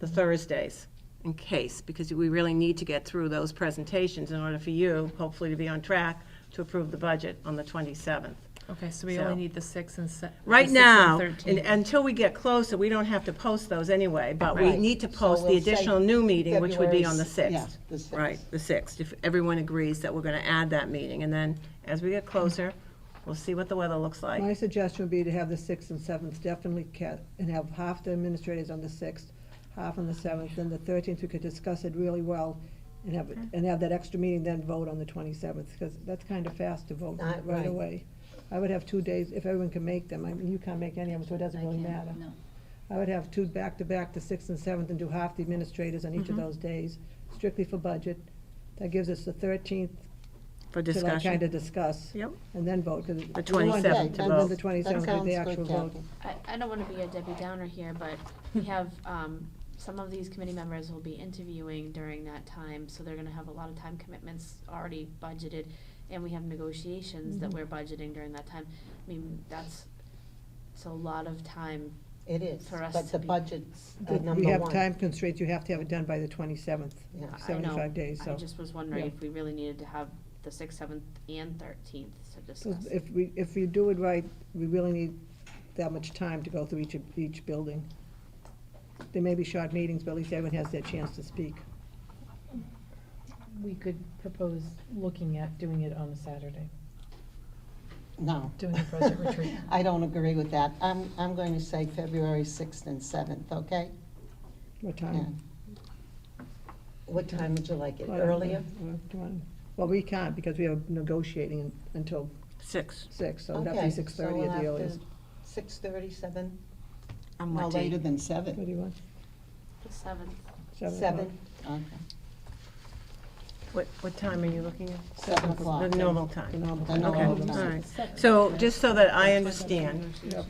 the Thursdays, in case, because we really need to get through those presentations in order for you, hopefully, to be on track to approve the budget on the 27th. Okay, so we So- only need the 6th and Right 6th and now, 13th. until we get closer, we don't have to post those anyway, but we Right. need to So post the we'll say additional new meeting, which would be on the February 6th. yeah, the 6th. Right, the 6th, if everyone agrees that we're going to add that meeting. And then, as we get closer, we'll see what the weather looks like. My suggestion would be to have the 6th and 7th definitely and have half the administrators on the 6th, half on the 7th, then the 13th, we could discuss it really well and have that extra meeting, then vote on the 27th, because that's kind of fast to vote Right. right away. I would have 2 days, if everyone can make them. I mean, you can't make any of them, so it doesn't I really can't, matter. no. I would have 2 back-to-back, the 6th and 7th, and do half the administrators on each of those days, strictly for budget. That gives us the 13th For to like kind discussion. of discuss, Yep. and then vote. The 27th to And vote. then the 27th with the actual vote. I don't want to be a Debbie Downer here, but we have, some of these committee members will be interviewing during that time, so they're gonna have a lot of time commitments already budgeted, and we have negotiations that we're budgeting during that time. I mean, it's a lot of time. It is, For us but to the be- budget's We number have one. time constraints, you have to have it done by the 27th, Yeah. I know. 75 days, I so. just was wondering Yeah. if we really needed to have the 6th, 7th, and 13th to So discuss. if we do it right, we really need that much time to go through each building. There may be short meetings, but at least everyone has their chance to speak. We could propose looking at doing it on a Saturday, No. doing a budget retreat. I don't agree with that. I'm going to say February 6th and 7th, okay? What Yeah. time? What time would you like it? Well, Earlier? do you want- Well, we can't, because we have negotiating until 6. 6, so it'd have to Okay, be so 6:30 we'll at the have to- earliest. 6:30, 7? I'm No with later you. than What 7. do you want? The 7th. 7? Okay. What time are you looking at? 7 o'clock. The normal time. The normal The time. Okay, normal all time. right. So, just so that I understand, Yep.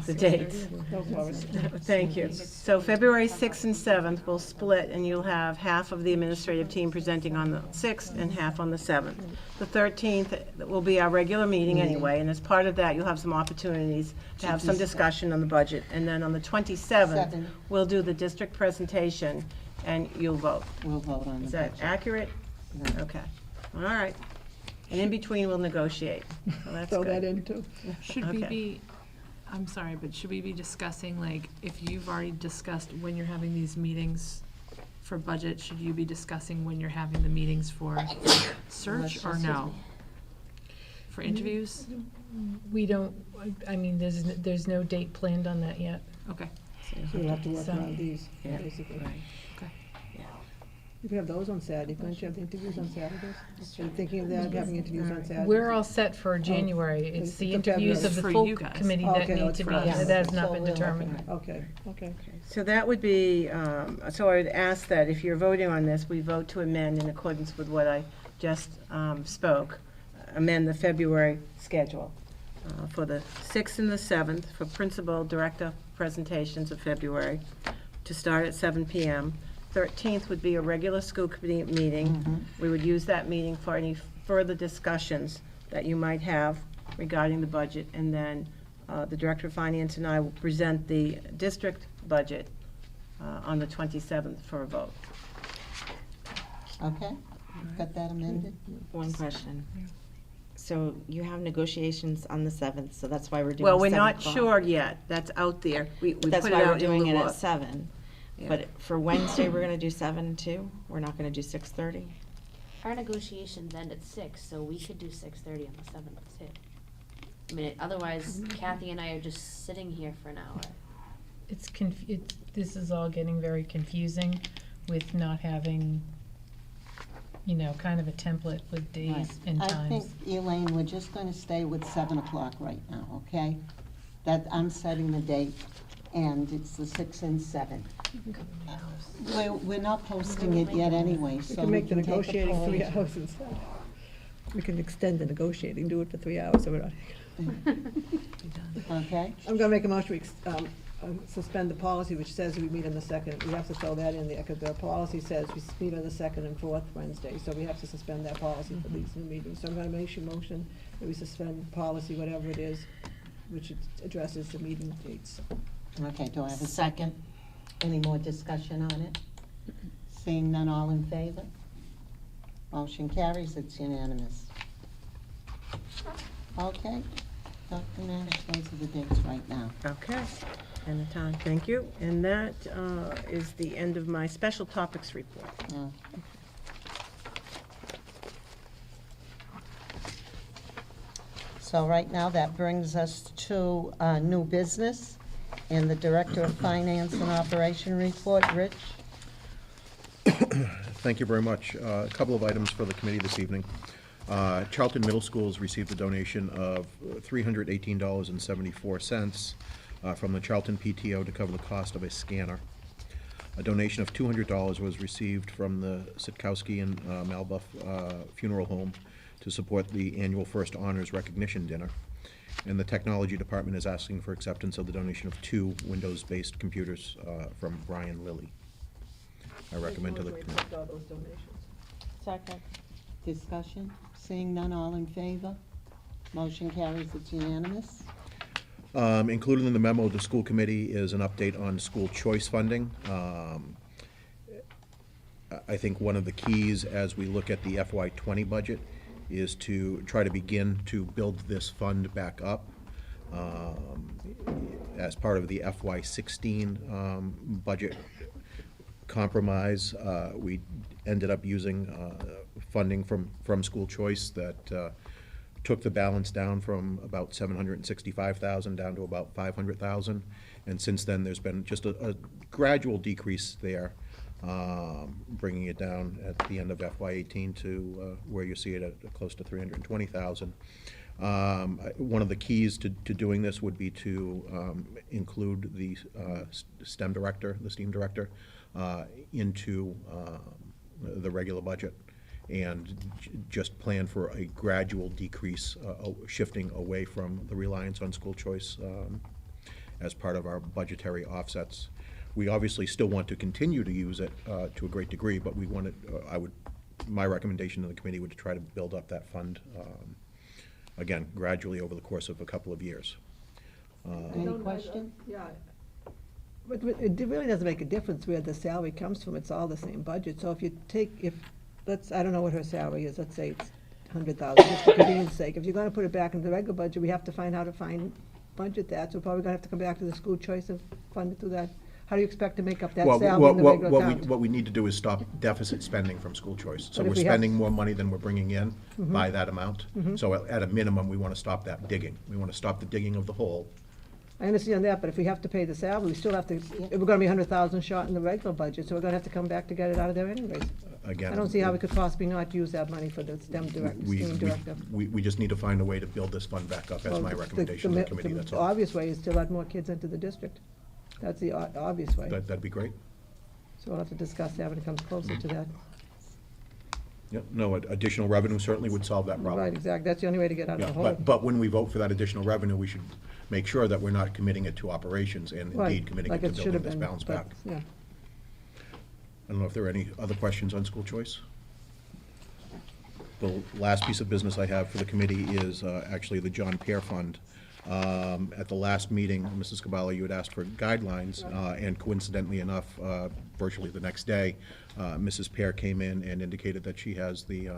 the dates. Go for it. Thank you. So February 6th and 7th will split, and you'll have half of the administrative team presenting on the 6th and half on the 7th. The 13th will be our regular meeting anyway, and as part of that, you'll have some opportunities to have some discussion on the budget. And then on the 27th, Seven. we'll do the district presentation, and you'll vote. We'll vote on Is the that budget. accurate? No. Okay. All right. And in between, we'll negotiate. So that's Throw that good. in too. Should we Okay. be, I'm sorry, but should we be discussing, like, if you've already discussed when you're having these meetings for budget, should you be discussing when you're having the meetings for search or no? For interviews? We don't, I mean, there's no date planned on that yet. Okay. So we'll have to work So- around these, Yeah. basically. Okay. You could have those on Saturday, couldn't you have the interviews on Saturdays? Are you thinking of that, having interviews on Saturdays? We're all set for January. It's the it's interviews of the For full you guys. committee Oh, that okay, need it's to for be, us. that has not So been we're determined. looking Okay, okay. So that would be, so I would ask that if you're voting on this, we vote to amend in accordance with what I just spoke, amend the February schedule for the 6th and the 7th for principal director presentations of February to start at 7 p.m. 13th would be a regular school committee meeting. We would use that meeting for any further discussions that you might have regarding the budget, and then the Director of Finance and I will present the district budget on the 27th for a vote. Okay, got that amended? One question. So you have negotiations on the 7th, so that's why we're doing Well, we're 7 not o'clock. sure yet. That's out there. We put That's it why we're out in doing it lieu at of. 7. Yeah. But for Wednesday, we're gonna do 7 too? We're not gonna do 6:30? Our negotiations end at 6, so we could do 6:30 on the 7th too. I mean, otherwise Kathy and I are just sitting here for an hour. This is all getting very confusing with not having, kind of a template with days Right. and I times. think, Elaine, we're just gonna stay with 7 o'clock right now, okay? That, I'm setting the date, and it's the 6 and 7. We're not posting it yet anyway, We so can we make the can take a negotiating 3 poll. hours instead. We can extend the negotiating, do it for 3 hours, so we're not. Okay? I'm gonna make a motion, we suspend the policy which says we meet on the 2nd. We have to throw that in there, because the policy says we meet on the 2nd and 4th Wednesday, so we have to suspend that policy for these new meetings. So I'm gonna make a motion that we suspend policy, whatever it is, which addresses the meeting dates. Okay, do I have a second? Any more discussion on it? Seeing none, all in favor? Motion carries, it's unanimous. Okay, Dr. Nash, those are the dates right now. Okay, and the time, thank you. And that is the end of my special topics report. Yeah. So right now, that brings us to new business and the Director of Finance and Operation report. Rich? Thank you very much. A couple of items for the committee this evening. Charlton Middle School has received a donation of $318.74 from the Charlton PTO to cover the cost of a scanner. A donation of $200 was received from the Sitkowski and Malbuff Funeral Home to support the annual First Honors Recognition Dinner. And the Technology Department is asking for acceptance of the donation of 2 Windows-based computers from Brian Lilly. I recommend to the committee. All those donations. Second. Discussion? Seeing none, all in favor? Motion carries, it's unanimous. Included in the memo of the school committee is an update on school choice funding. I think one of the keys as we look at the FY20 budget is to try to begin to build this fund back up. As part of the FY16 budget compromise, we ended up using funding from school choice that took the balance down from about $765,000 down to about $500,000. And since then, there's been just a gradual decrease there, bringing it down at the end of FY18 to where you see it at close to $320,000. One of the keys to doing this would be to include the STEM director, the STEAM director, into the regular budget, and just plan for a gradual decrease, shifting away from the reliance on school choice as part of our budgetary offsets. We obviously still want to continue to use it to a great degree, but we wanted, my recommendation to the committee would try to build up that fund, again, gradually over the course of a couple of years. Any question? Yeah. But it really doesn't make a difference where the salary comes from, it's all the same budget. So if you take, I don't know what her salary is, let's say it's $100,000, just for convenience sake. If you're gonna put it back into the regular budget, we have to find how to budget that, so we're probably gonna have to come back to the school choice and fund it through that. How do you expect to make up that salary in the regular account? What we need to do is stop deficit spending from school choice. So But if we're we have- spending more money than we're bringing in by that amount. So at a minimum, we want to stop that digging. We want to stop the digging of the hole I understand that, but if we have to pay the salary, we still have to, we're gonna be 100,000 short in the regular budget, so we're gonna have to come back to get it out of there anyways. Again. I don't see how we could possibly not use that money for the STEM director. We just need to find a way to build this fund back up, as my recommendation to the committee, that's The all. obvious way is to let more kids into the district. That's the obvious way. That'd be great. So we'll have to discuss that when it comes closer to that. Yep, no, additional revenue certainly would solve that problem. Right, exactly. That's the only way to get out of Yeah, the hole. but when we vote for that additional revenue, we should make sure that we're not committing it to operations and Right, indeed committing like it to should building have this been, balance but, back. yeah. I don't know if there are any other questions on school choice? The last piece of business I have for the committee is actually the John Pear Fund. At the last meeting, Mrs. Cabala, you had asked for guidelines, and coincidentally enough, virtually the next day, Mrs. Pear came in and indicated that she has the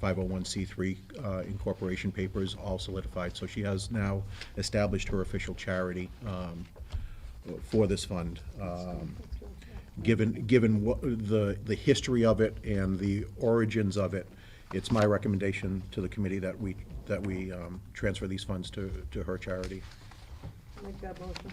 501c3 incorporation papers all solidified. So she has now established her official charity for this fund. Given what the history of it and the origins of it, it's my recommendation to the committee that we transfer these funds to her charity. Make that motion.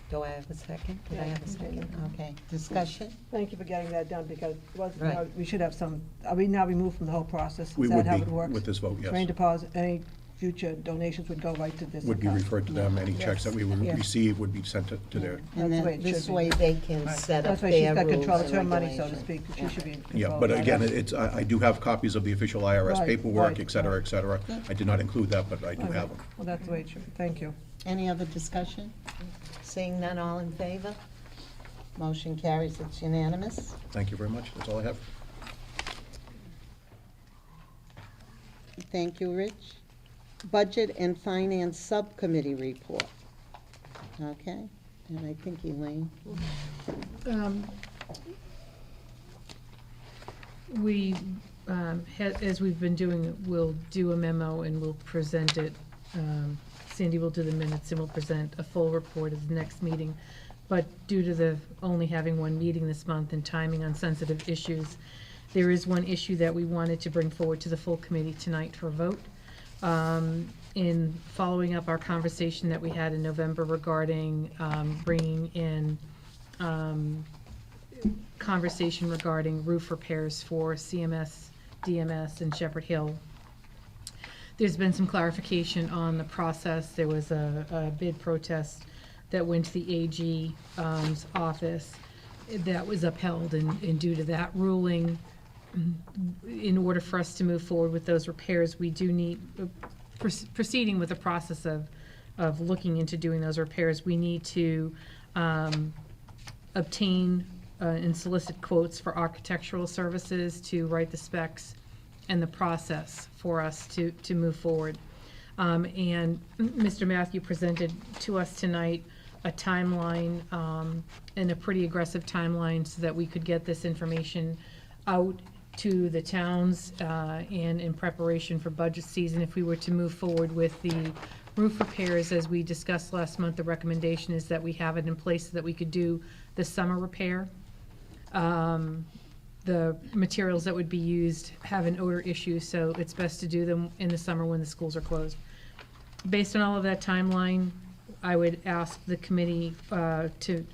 Do I have a second? Could I have a second? Okay, discussion? Thank you for getting that done, because it was, Right. we should have some, are we now removed from the whole process? We Is that would how be it works? with this vote, yes. Any deposit, any future donations would go right to this Would be account? referred to them. Any checks that we would Yes. receive would be sent to their, And That's the way then it this should be. way they can set up That's why she's their got rules control, and it's her money, so to regulations. speak, she should be in control. yeah, of but that. again, I do have copies of the official IRS Right, paperwork, right, et cetera, et cetera. I did not include that, but I do Okay. have them. Well, that's the way it should be, thank you. Any other discussion? Seeing none, all in favor? Motion carries, it's unanimous. Thank you very much. That's all I have. Thank you, Rich. Budget and Finance Subcommittee report. Okay, and I think Elaine. We, as we've been doing, we'll do a memo and we'll present it. Sandy will do the minutes and we'll present a full report at the next meeting. But due to the only having one meeting this month and timing on sensitive issues, there is one issue that we wanted to bring forward to the full committee tonight for a vote. In following up our conversation that we had in November regarding bringing in conversation regarding roof repairs for CMS, DMS, and Shepherd Hill. There's been some clarification on the process. There was a bid protest that went to the AG's office that was upheld, and due to that ruling, in order for us to move forward with those repairs, we do need, proceeding with the process of looking into doing those repairs, we need to obtain and solicit quotes for architectural services to write the specs and the process for us to move forward. And Mr. Matthew presented to us tonight a timeline, and a pretty aggressive timeline, so that we could get this information out to the towns and in preparation for budget season. If we were to move forward with the roof repairs, as we discussed last month, the recommendation is that we have it in place so that we could do the summer repair. The materials that would be used have an odor issue, so it's best to do them in the summer when the schools are closed. Based on all of that timeline, I would ask the committee to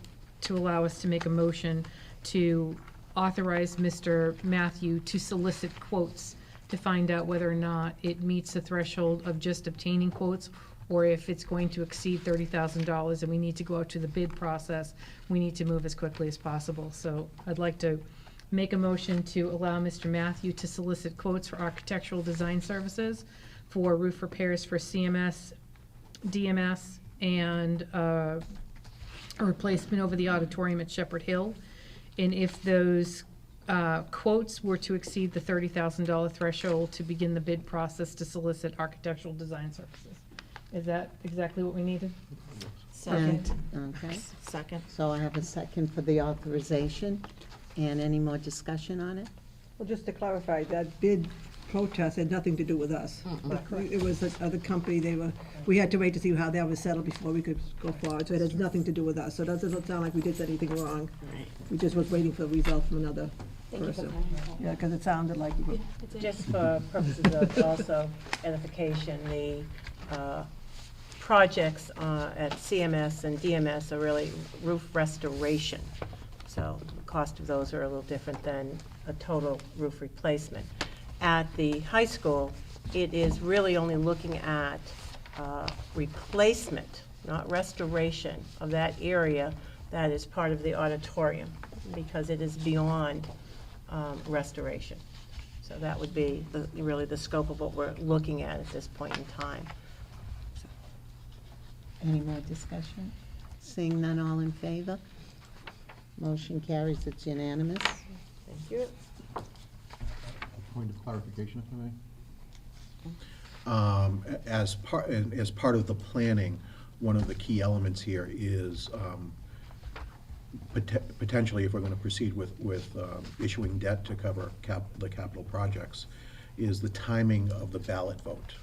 allow us to make a motion to authorize Mr. Matthew to solicit quotes to find out whether or not it meets the threshold of just obtaining quotes, or if it's going to exceed $30,000 and we need to go out to the bid process, we need to move as quickly as possible. So I'd like to make a motion to allow Mr. Matthew to solicit quotes for architectural design services for roof repairs for CMS, DMS, and a replacement over the auditorium at Shepherd Hill. And if those quotes were to exceed the $30,000 threshold, to begin the bid process to solicit architectural design services. Is that exactly what we needed? Second. Okay, Second. so I have a second for the authorization. And any more discussion on it? Well, just to clarify, that bid protest had nothing to do with us. It was the other company, we had to wait to see how that was settled before we could go forward, so it has nothing to do with us. So it doesn't sound like we did anything wrong. We just was waiting for a result from another person. Yeah, because it sounded like, Just for purposes of also edification, the projects at CMS and DMS are really roof restoration. So the cost of those are a little different than a total roof replacement. At the high school, it is really only looking at replacement, not restoration of that area that is part of the auditorium, because it is beyond restoration. So that would be really the scope of what we're looking at this point in time. Any more discussion? Seeing none, all in favor? Motion carries, it's unanimous. Thank you. Point of clarification, if I may. As part of the planning, one of the key elements here is potentially, if we're going to proceed with issuing debt to cover the capital projects, is the timing of the ballot vote.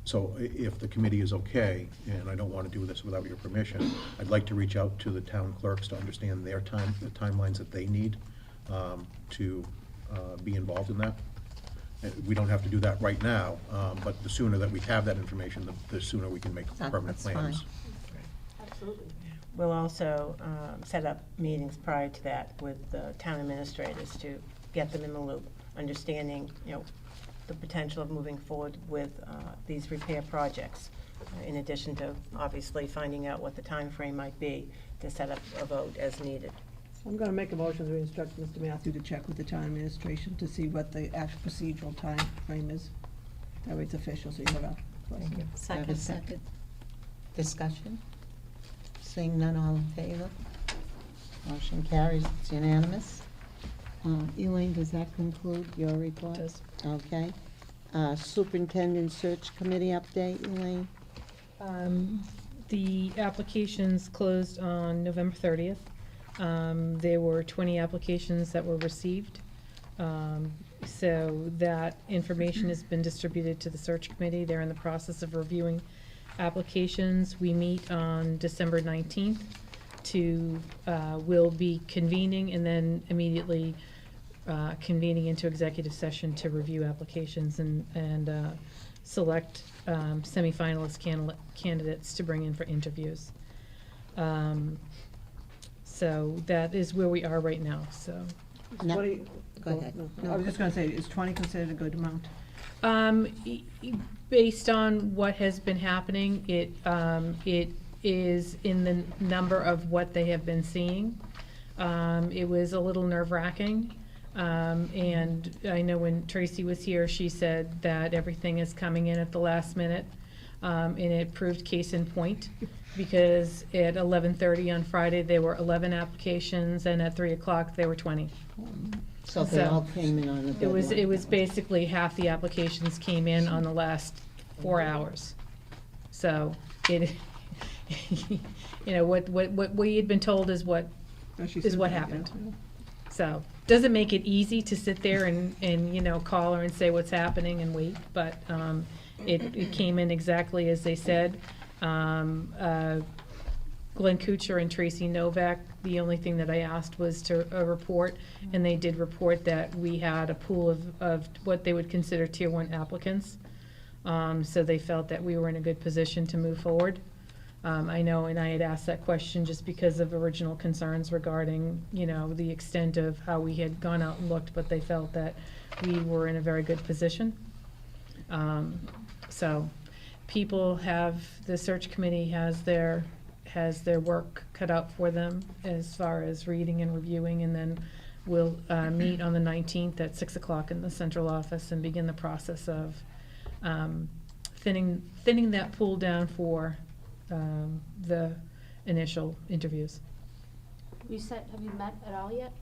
So if the committee is okay, and I don't want to do this without your permission, I'd like to reach out to the town clerks to understand the timelines that they need to be involved in that. And we don't have to do that right now, but the sooner that we have that information, the sooner we can make permanent That's plans. Absolutely. We'll also set up meetings prior to that with the town administrators to get them in the loop, understanding, the potential of moving forward with these repair projects, in addition to obviously finding out what the time frame might be to set up a vote as needed. I'm gonna make a motion to instruct Mr. Matthew to check with the town administration to see what the actual procedural time frame is. That way it's official, so you have a. Thank you. Have a second. Discussion? Seeing none, all in favor? Motion carries, it's unanimous. Elaine, does that conclude your report? It does. Okay. Superintendent Search Committee update, Elaine? The applications closed on November 30th. There were 20 applications that were received. So that information has been distributed to the search committee. They're in the process of reviewing applications. We meet on December 19th we'll be convening and then immediately convening into executive session to review applications and select semifinalist candidates to bring in for interviews. So that is where we are right now, so. No. What do you? Go ahead. No, I was just gonna say, is 20 considered a good amount? Based on what has been happening, it is in the number of what they have been seeing. It was a little nerve-wracking, and I know when Tracy was here, she said that everything is coming in at the last minute, and it proved case in point, because at 11:30 on Friday, there were 11 applications, and at 3 o'clock, there were 20. So they all came in on a deadline. It was basically half the applications came in on the last 4 hours. So what we had been told is what happened. So, doesn't make it easy to sit there and call her and say what's happening and wait, but it came in exactly as they said. Glenn Kuchar and Tracy Novak, the only thing that I asked was to report, and they did report that we had a pool of what they would consider Tier 1 applicants. So they felt that we were in a good position to move forward. I know, and I had asked that question just because of original concerns regarding, the extent of how we had gone out and looked, but they felt that we were in a very good position. So the search committee has their work cut out for them as far as reading and reviewing, and then we'll meet on the 19th at 6 o'clock in the central office and begin the process of thinning that pool down for the initial interviews. Have you met at all yet?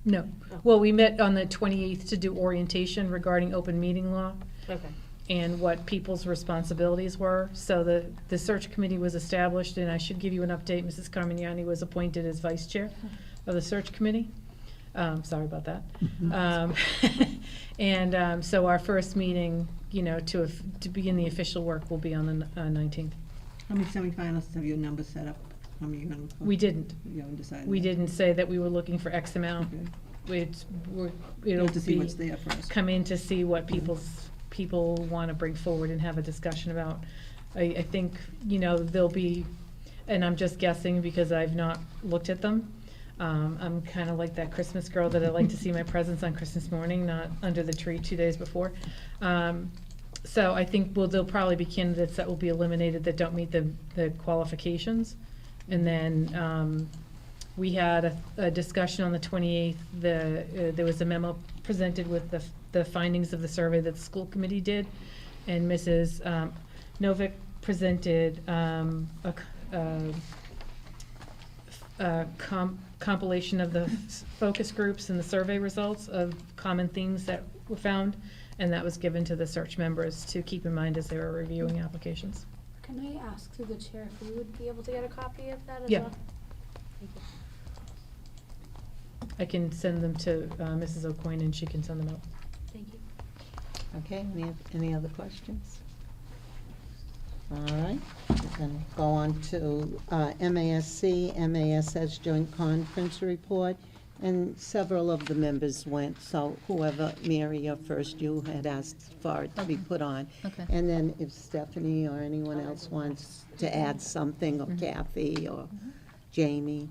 No. Well, we met on the 28th to do orientation regarding open meeting law. Okay. And what people's responsibilities were. So the search committee was established, and I should give you an update. Mrs. Carmignani was appointed as vice chair of the search committee. Sorry about that. So our first meeting, to begin the official work will be on the 19th. How many semifinalists have your numbers set up? How many you gonna put? We didn't. You haven't decided? We didn't say that we were looking for X amount. Okay. It'll To see be, what's there first. come in to see what people want to bring forward and have a discussion about. I think, there'll be, and I'm just guessing because I've not looked at them. I'm kind of like that Christmas girl that I like to see my presents on Christmas morning, not under the tree 2 days before. So I think there'll probably be candidates that will be eliminated that don't meet the qualifications. And then we had a discussion on the 28th. There was a memo presented with the findings of the survey that the school committee did. And Mrs. Novick presented a compilation of the focus groups and the survey results of common themes that were found, and that was given to the search members to keep in mind as they were reviewing applications. Can I ask through the chair if we would be able to get a copy of that as Yeah. well? Thank you. I can send them to Mrs. O'Coin and she can send them out. Thank you. Okay, any other questions? All right, then go on to MASC Joint Conference Report, and several of the members went, so whoever, Mary, you're first, you had asked for it to be put on. Okay. And then if Stephanie or anyone else wants to add something, or Kathy or Jamie,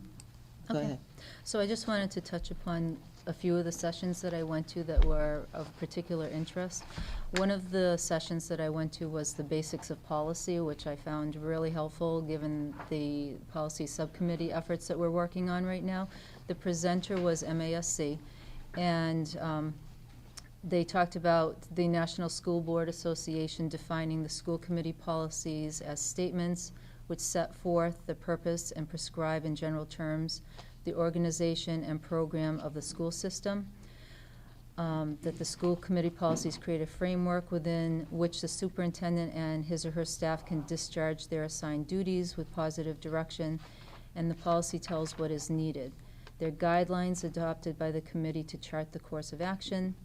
go Okay. ahead. So I just wanted to touch upon a few of the sessions that I went to that were of particular interest. One of the sessions that I went to was the basics of policy, which I found really helpful given the policy subcommittee efforts that we're working on right now. The presenter was MASC, and they talked about the National School Board Association defining the school committee policies as statements which set forth the purpose and prescribe in general terms the organization and program of the school system, that the school committee policies create a framework within which the superintendent and his or her staff can discharge their assigned duties with positive direction, and the policy tells what is needed. They're guidelines adopted by the committee to chart the course of action.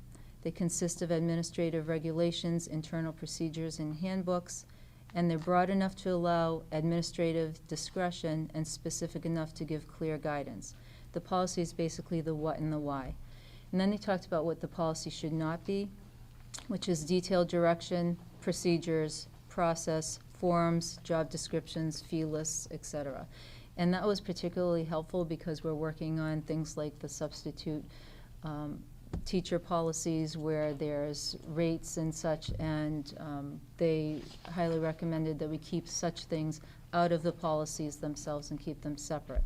They consist of administrative regulations, internal procedures, and handbooks, and they're broad enough to allow administrative discretion and specific enough to give clear guidance. The policy is basically the what and the why. And then they talked about what the policy should not be, which is detailed direction, procedures, process, forms, job descriptions, fee lists, etc. And that was particularly helpful because we're working on things like the substitute teacher policies where there's rates and such, and they highly recommended that we keep such things out of the policies themselves and keep them separate.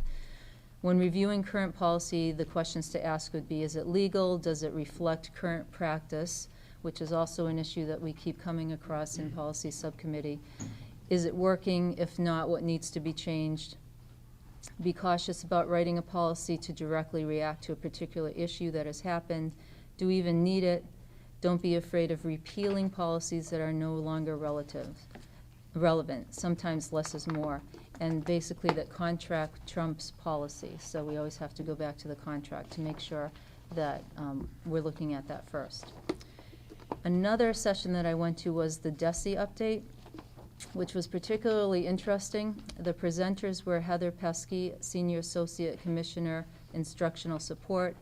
When reviewing current policy, the questions to ask would be, is it legal? Does it reflect current practice? Which is also an issue that we keep coming across in policy subcommittee. Is it working? If not, what needs to be changed? Be cautious about writing a policy to directly react to a particular issue that has happened. Do we even need it? Don't be afraid of repealing policies that are no longer relevant. Sometimes less is more. And basically that contract trumps policy. So we always have to go back to the contract to make sure that we're looking at that first. Another session that I went to was the DESI update, which was particularly interesting. The presenters were Heather Pesky, Senior Associate Commissioner, Instructional Support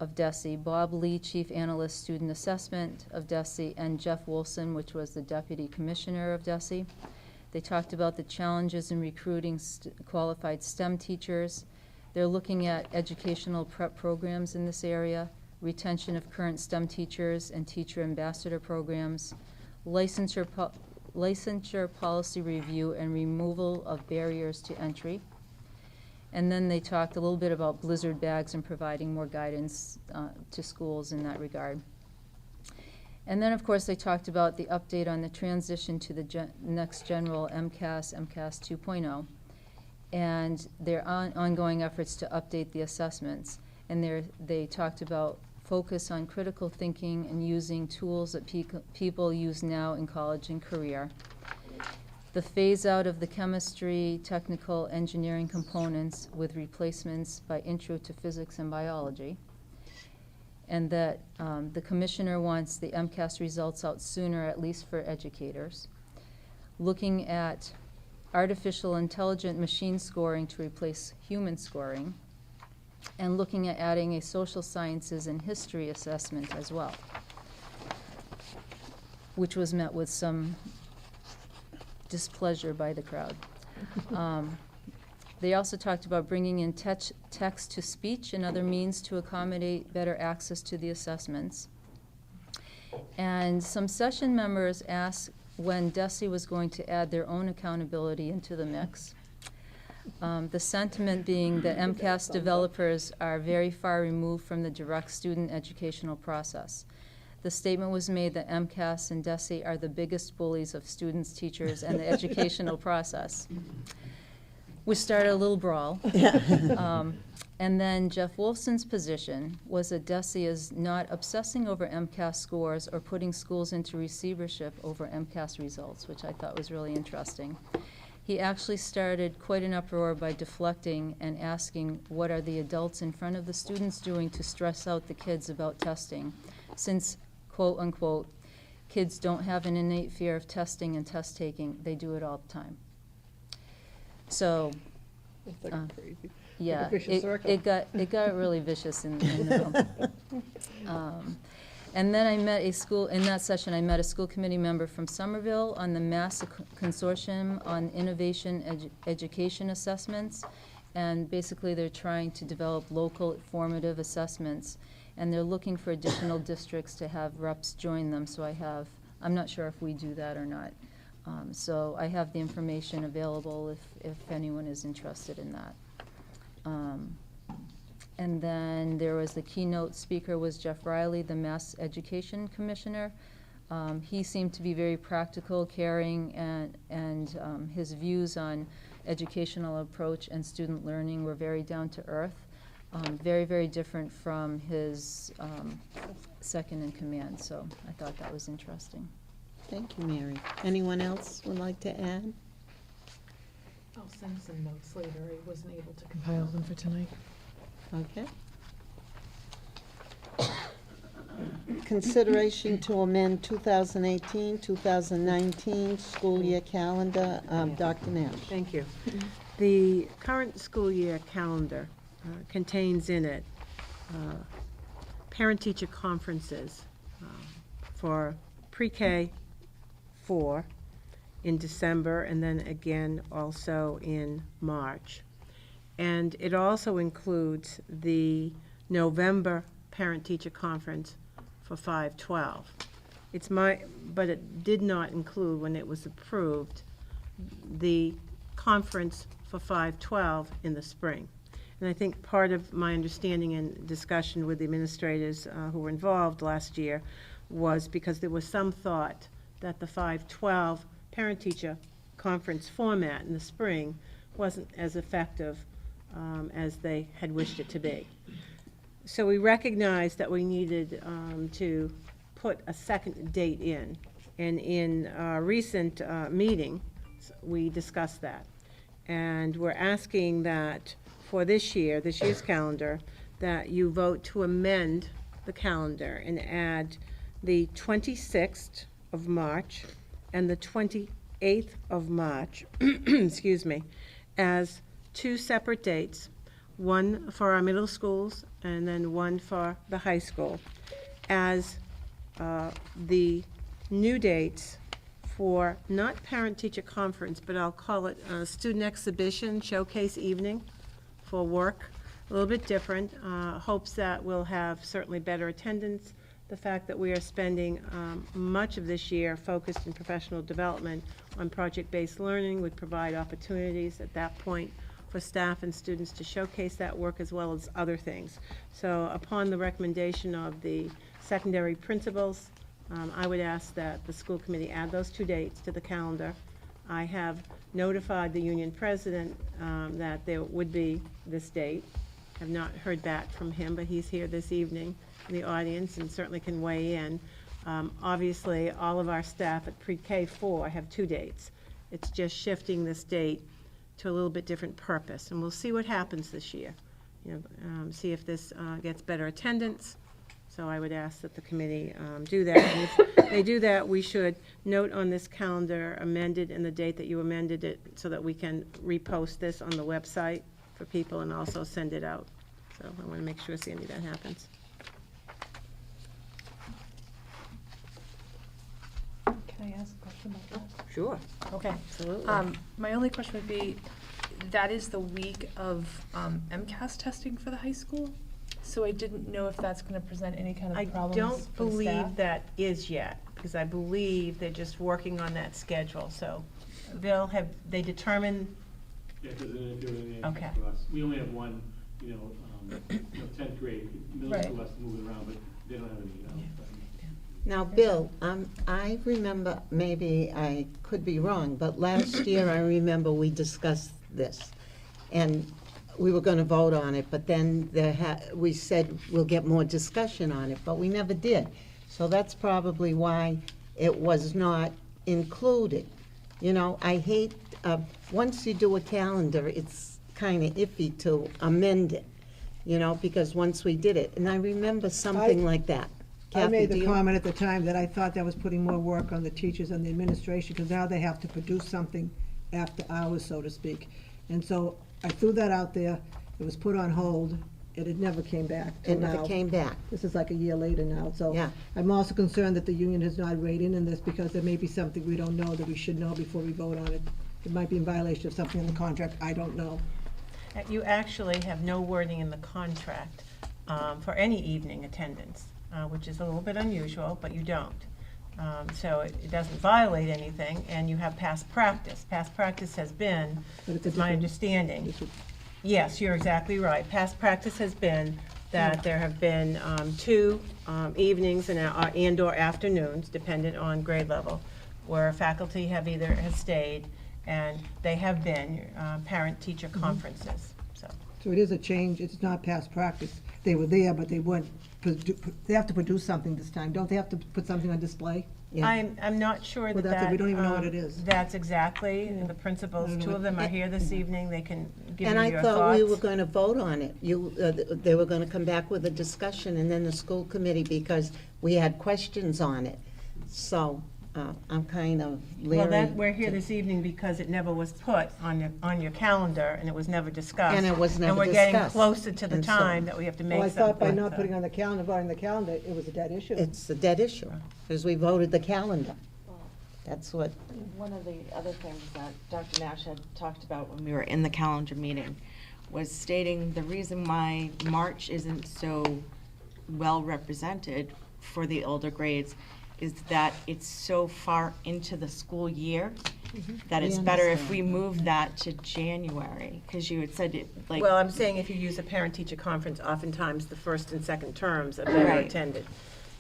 of DESI, Bob Lee, Chief Analyst, Student Assessment of DESI, and Jeff Wilson, which was the Deputy Commissioner of DESI. They talked about the challenges in recruiting qualified STEM teachers. They're looking at educational prep programs in this area, retention of current STEM teachers and teacher ambassador programs, licensure policy review and removal of barriers to entry. And then they talked a little bit about blizzard bags and providing more guidance to schools in that regard. And then, of course, they talked about the update on the transition to the next general MCAS 2.0, and their ongoing efforts to update the assessments. And they talked about focus on critical thinking and using tools that people use now in college and career. The phase out of the chemistry, technical, engineering components with replacements by intro to physics and biology. And that the commissioner wants the MCAS results out sooner, at least for educators. Looking at artificial intelligent machine scoring to replace human scoring, and looking at adding a social sciences and history assessment as well, which was met with some displeasure by the crowd. They also talked about bringing in text-to-speech and other means to accommodate better access to the assessments. And some session members asked when DESE was going to add their own accountability into the mix. The sentiment being that MCAS developers are very far removed from the direct student educational process. The statement was made that MCAS and DESE are the biggest bullies of students, teachers, and the educational process. We started a little brawl. And then Jeff Wolfson's position was that DESE is not obsessing over MCAS scores or putting schools into receivership over MCAS results, which I thought was really interesting. He actually started quite an uproar by deflecting and asking what are the adults in front of the students doing to stress out the kids about testing, since, quote unquote, kids don't have an innate fear of testing and test taking, they do it all the time. So, Crazy. yeah, Like a vicious circle. it got really vicious in the middle. And then I met in that session, I met a school committee member from Somerville on the Mass Consortium on Innovation Education Assessments. And basically, they're trying to develop local formative assessments. And they're looking for additional districts to have reps join them. So I'm not sure if we do that or not. So I have the information available if anyone is interested in that. And then there was the keynote speaker was Jeff Riley, the Mass Education Commissioner. He seemed to be very practical, caring, and his views on educational approach and student learning were very down to earth. Very, very different from his second in command. So I thought that was interesting. Thank you, Mary. Anyone else would like to add? I'll send some notes later. I wasn't able to compile them for tonight. Okay. Consideration to amend 2018-2019 school year calendar. Dr. Nash. Thank you. The current school year calendar contains in it parent-teacher conferences for pre-K 4 in December, and then again also in March. And it also includes the November parent-teacher conference for 5/12. But it did not include, when it was approved, the conference for 5/12 in the spring. And I think part of my understanding and discussion with the administrators who were involved last year was because there was some thought that the 5/12 parent-teacher conference format in the spring wasn't as effective as they had wished it to be. So we recognized that we needed to put a second date in. And in a recent meeting, we discussed that. And we're asking that for this year's calendar, that you vote to amend the calendar and add the 26th of March and the 28th of March, excuse me, as two separate dates, one for our middle schools and then one for the high school, as the new dates for not parent-teacher conference, but I'll call it a student exhibition showcase evening for work, a little bit different. Hopes that we'll have certainly better attendance. The fact that we are spending much of this year focused in professional development on project-based learning would provide opportunities at that point for staff and students to showcase that work as well as other things. So upon the recommendation of the secondary principals, I would ask that the school committee add those two dates to the calendar. I have notified the union president that there would be this date. I've not heard back from him, but he's here this evening in the audience and certainly can weigh in. Obviously, all of our staff at pre-K 4 have two dates. It's just shifting this date to a little bit different purpose, and we'll see what happens this year. See if this gets better attendance. So I would ask that the committee do that. And if they do that, we should note on this calendar amended and the date that you amended it so that we can repost this on the website for people and also send it out. So I want to make sure, Sandy, that happens. Can I ask a question? question about that? Sure. Okay. Absolutely. My only question would be, that is the week of MCAS testing for the high school? So I didn't know if that's gonna present any kind I of problems don't for the believe staff? that is yet, because I believe they're just working on that schedule, so. Bill, have they determined? Yeah, because they're doing the Okay. for us. We only have one, 10th grade. Middle Right. school has to move it around, but they don't have any. Now, Bill, I remember, maybe I could be wrong, but last year I remember we discussed this. And we were gonna vote on it, but then we said we'll get more discussion on it, but we never did. So that's probably why it was not included. I hate, once you do a calendar, it's kinda iffy to amend it, because once we did it. And I remember something like that. I made Kathy, do the you? comment at the time that I thought that was putting more work on the teachers and the administration, because now they have to produce something after hours, so to speak. And so I threw that out there, it was put on hold, and it never came back till It never now. came back. This is like a year later now, so. Yeah. I'm also concerned that the union has not weighed in on this, because there may be something we don't know that we should know before we vote on it. It might be in violation of something in the contract, I don't know. You actually have no wording in the contract for any evening attendance, which is a little bit unusual, but you don't. So it doesn't violate anything, and you have past practice. Past practice has been, But it's a is my different- understanding. This would- Yes, you're exactly right. Past practice has been that there have been 2 evenings and/or afternoons, dependent on grade level, where faculty has stayed, and they have been parent-teacher conferences, so. So it is a change, it's not past practice. They were there, but they weren't, they have to produce something this time. Don't they have to put something on display? Yeah. I'm not sure Well, that that's it. We don't even know what it is. That's exactly the I principals. don't know 2 of what- them are here this evening. They can give And you I your thought we were thoughts. going to vote on it. They were going to come back with a discussion, and then the school committee, because we had questions on it. So I'm kind of leery. Well, we're here this evening because it never was put on your calendar, and it was we're discussed. And it was never And we're getting discussed. closer to the And so- time that we have to make Well, I something. thought by not so- putting on the calendar, voting the calendar, it was a dead issue. It's a dead issue, because we voted the calendar. That's what, One of the other things that Dr. Nash had talked about when we were in the calendar meeting was stating the reason why March isn't so well represented for the older grades is that it's so far into the school year that We it's better if understand. we move that to January, because you had said it, like. Well, I'm saying if you use a parent-teacher conference, oftentimes the first and second terms are better Right. attended.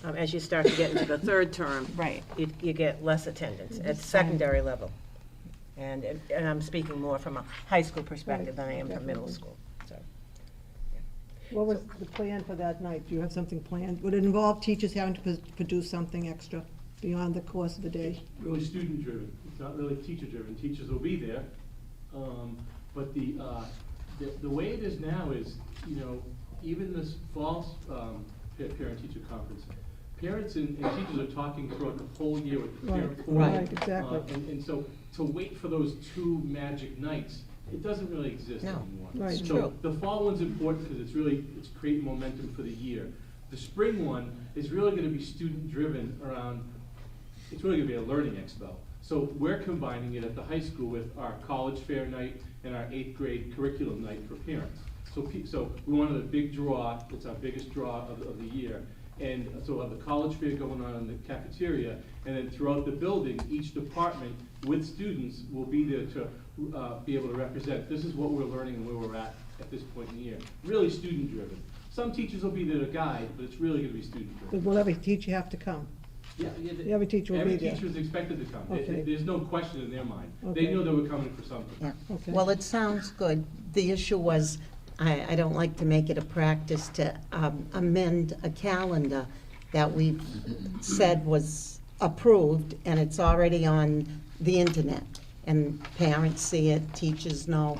As you start to get into the third term. Right. You get less attendance at secondary level. And I'm speaking more from a high school perspective than I am from middle school, so. What was the plan for that night? Do you have something planned? Would it involve teachers having to produce something extra beyond the course of the day? Really student-driven. It's not really teacher-driven. Teachers will be there. But the way it is now is, even this fall parent-teacher conference, parents and teachers are talking throughout the whole year with the parent forum. Right, exactly. And so to wait for those 2 magic nights, it doesn't really exist No. anymore. Right. It's So true. the fall one's important because it's creating momentum for the year. The spring one is really gonna be student-driven around, it's really gonna be a learning expo. So we're combining it at the high school with our college fair night and our 8th grade curriculum night for parents. So we wanted a big draw, it's our biggest draw of the year. And so we'll have the college fair going on in the cafeteria, and then throughout the building, each department with students will be there to be able to represent, this is what we're learning and where we're at this point in the year. Really student-driven. Some teachers will be there to guide, but it's really gonna be student-driven. But will every teacher have to come? Yeah, Every teacher will be there. Every teacher is expected to come. Okay. There's no question in their mind. They Okay. know they were coming for something. yeah. Okay. Well, it sounds good. The issue was, I don't like to make it a practice to amend a calendar that we've said was approved, and it's already on the internet. And parents see it, teachers know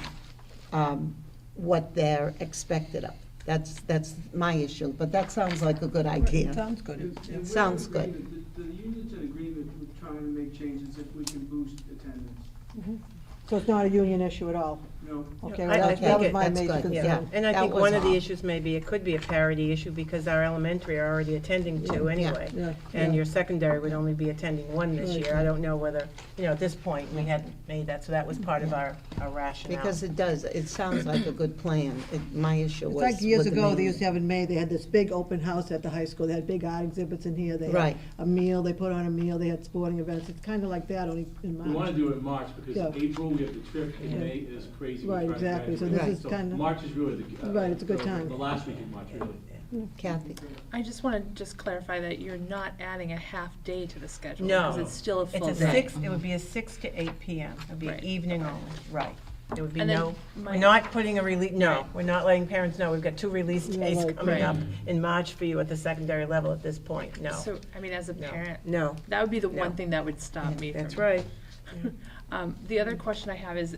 what they're expected of. That's my issue, but that sounds like a good idea. Sounds good. It sounds good. The union's in agreement with trying to make changes if we can boost attendance. So it's not a union issue at all? No. Okay, I well, that think was my that's major good, Yeah, concern. and I That think was one of the all. issues maybe, it could be a parity issue because our elementary are already attending two anyway. Yeah, And yeah. your secondary would only be attending one this Right. year. I don't know whether, at this point, we hadn't made that, so that was part of our rationale. Because it sounds like a good plan. My issue It's was. like years with the ago, they name. used to have in May, they had this big open house at the high school, they had big art exhibits in here, they had Right. a meal, they put on a meal, they had sporting events, it's kinda like that, only in We wanna March. do it in March, because Yeah. April, we have the trip, Yeah. in May is crazy. We're Right, trying to exactly, so graduate. this is kinda. March is really the. Right, it's a good time. The last week of March, really. Kathy? I just want to just clarify that you're not adding a half day to the schedule. No. Because it's still a full It's day. it would be a 6 to 8 PM. It would be Right. evening only, right. There would be And then no, my- we're not putting a release, no, we're not letting parents know, we've got 2 release days right, coming right. up in March for you at the secondary level at this point, no. So, I mean, as a No. parent, No, that would be the No. one thing that would stop me from. that's right. The other question I have is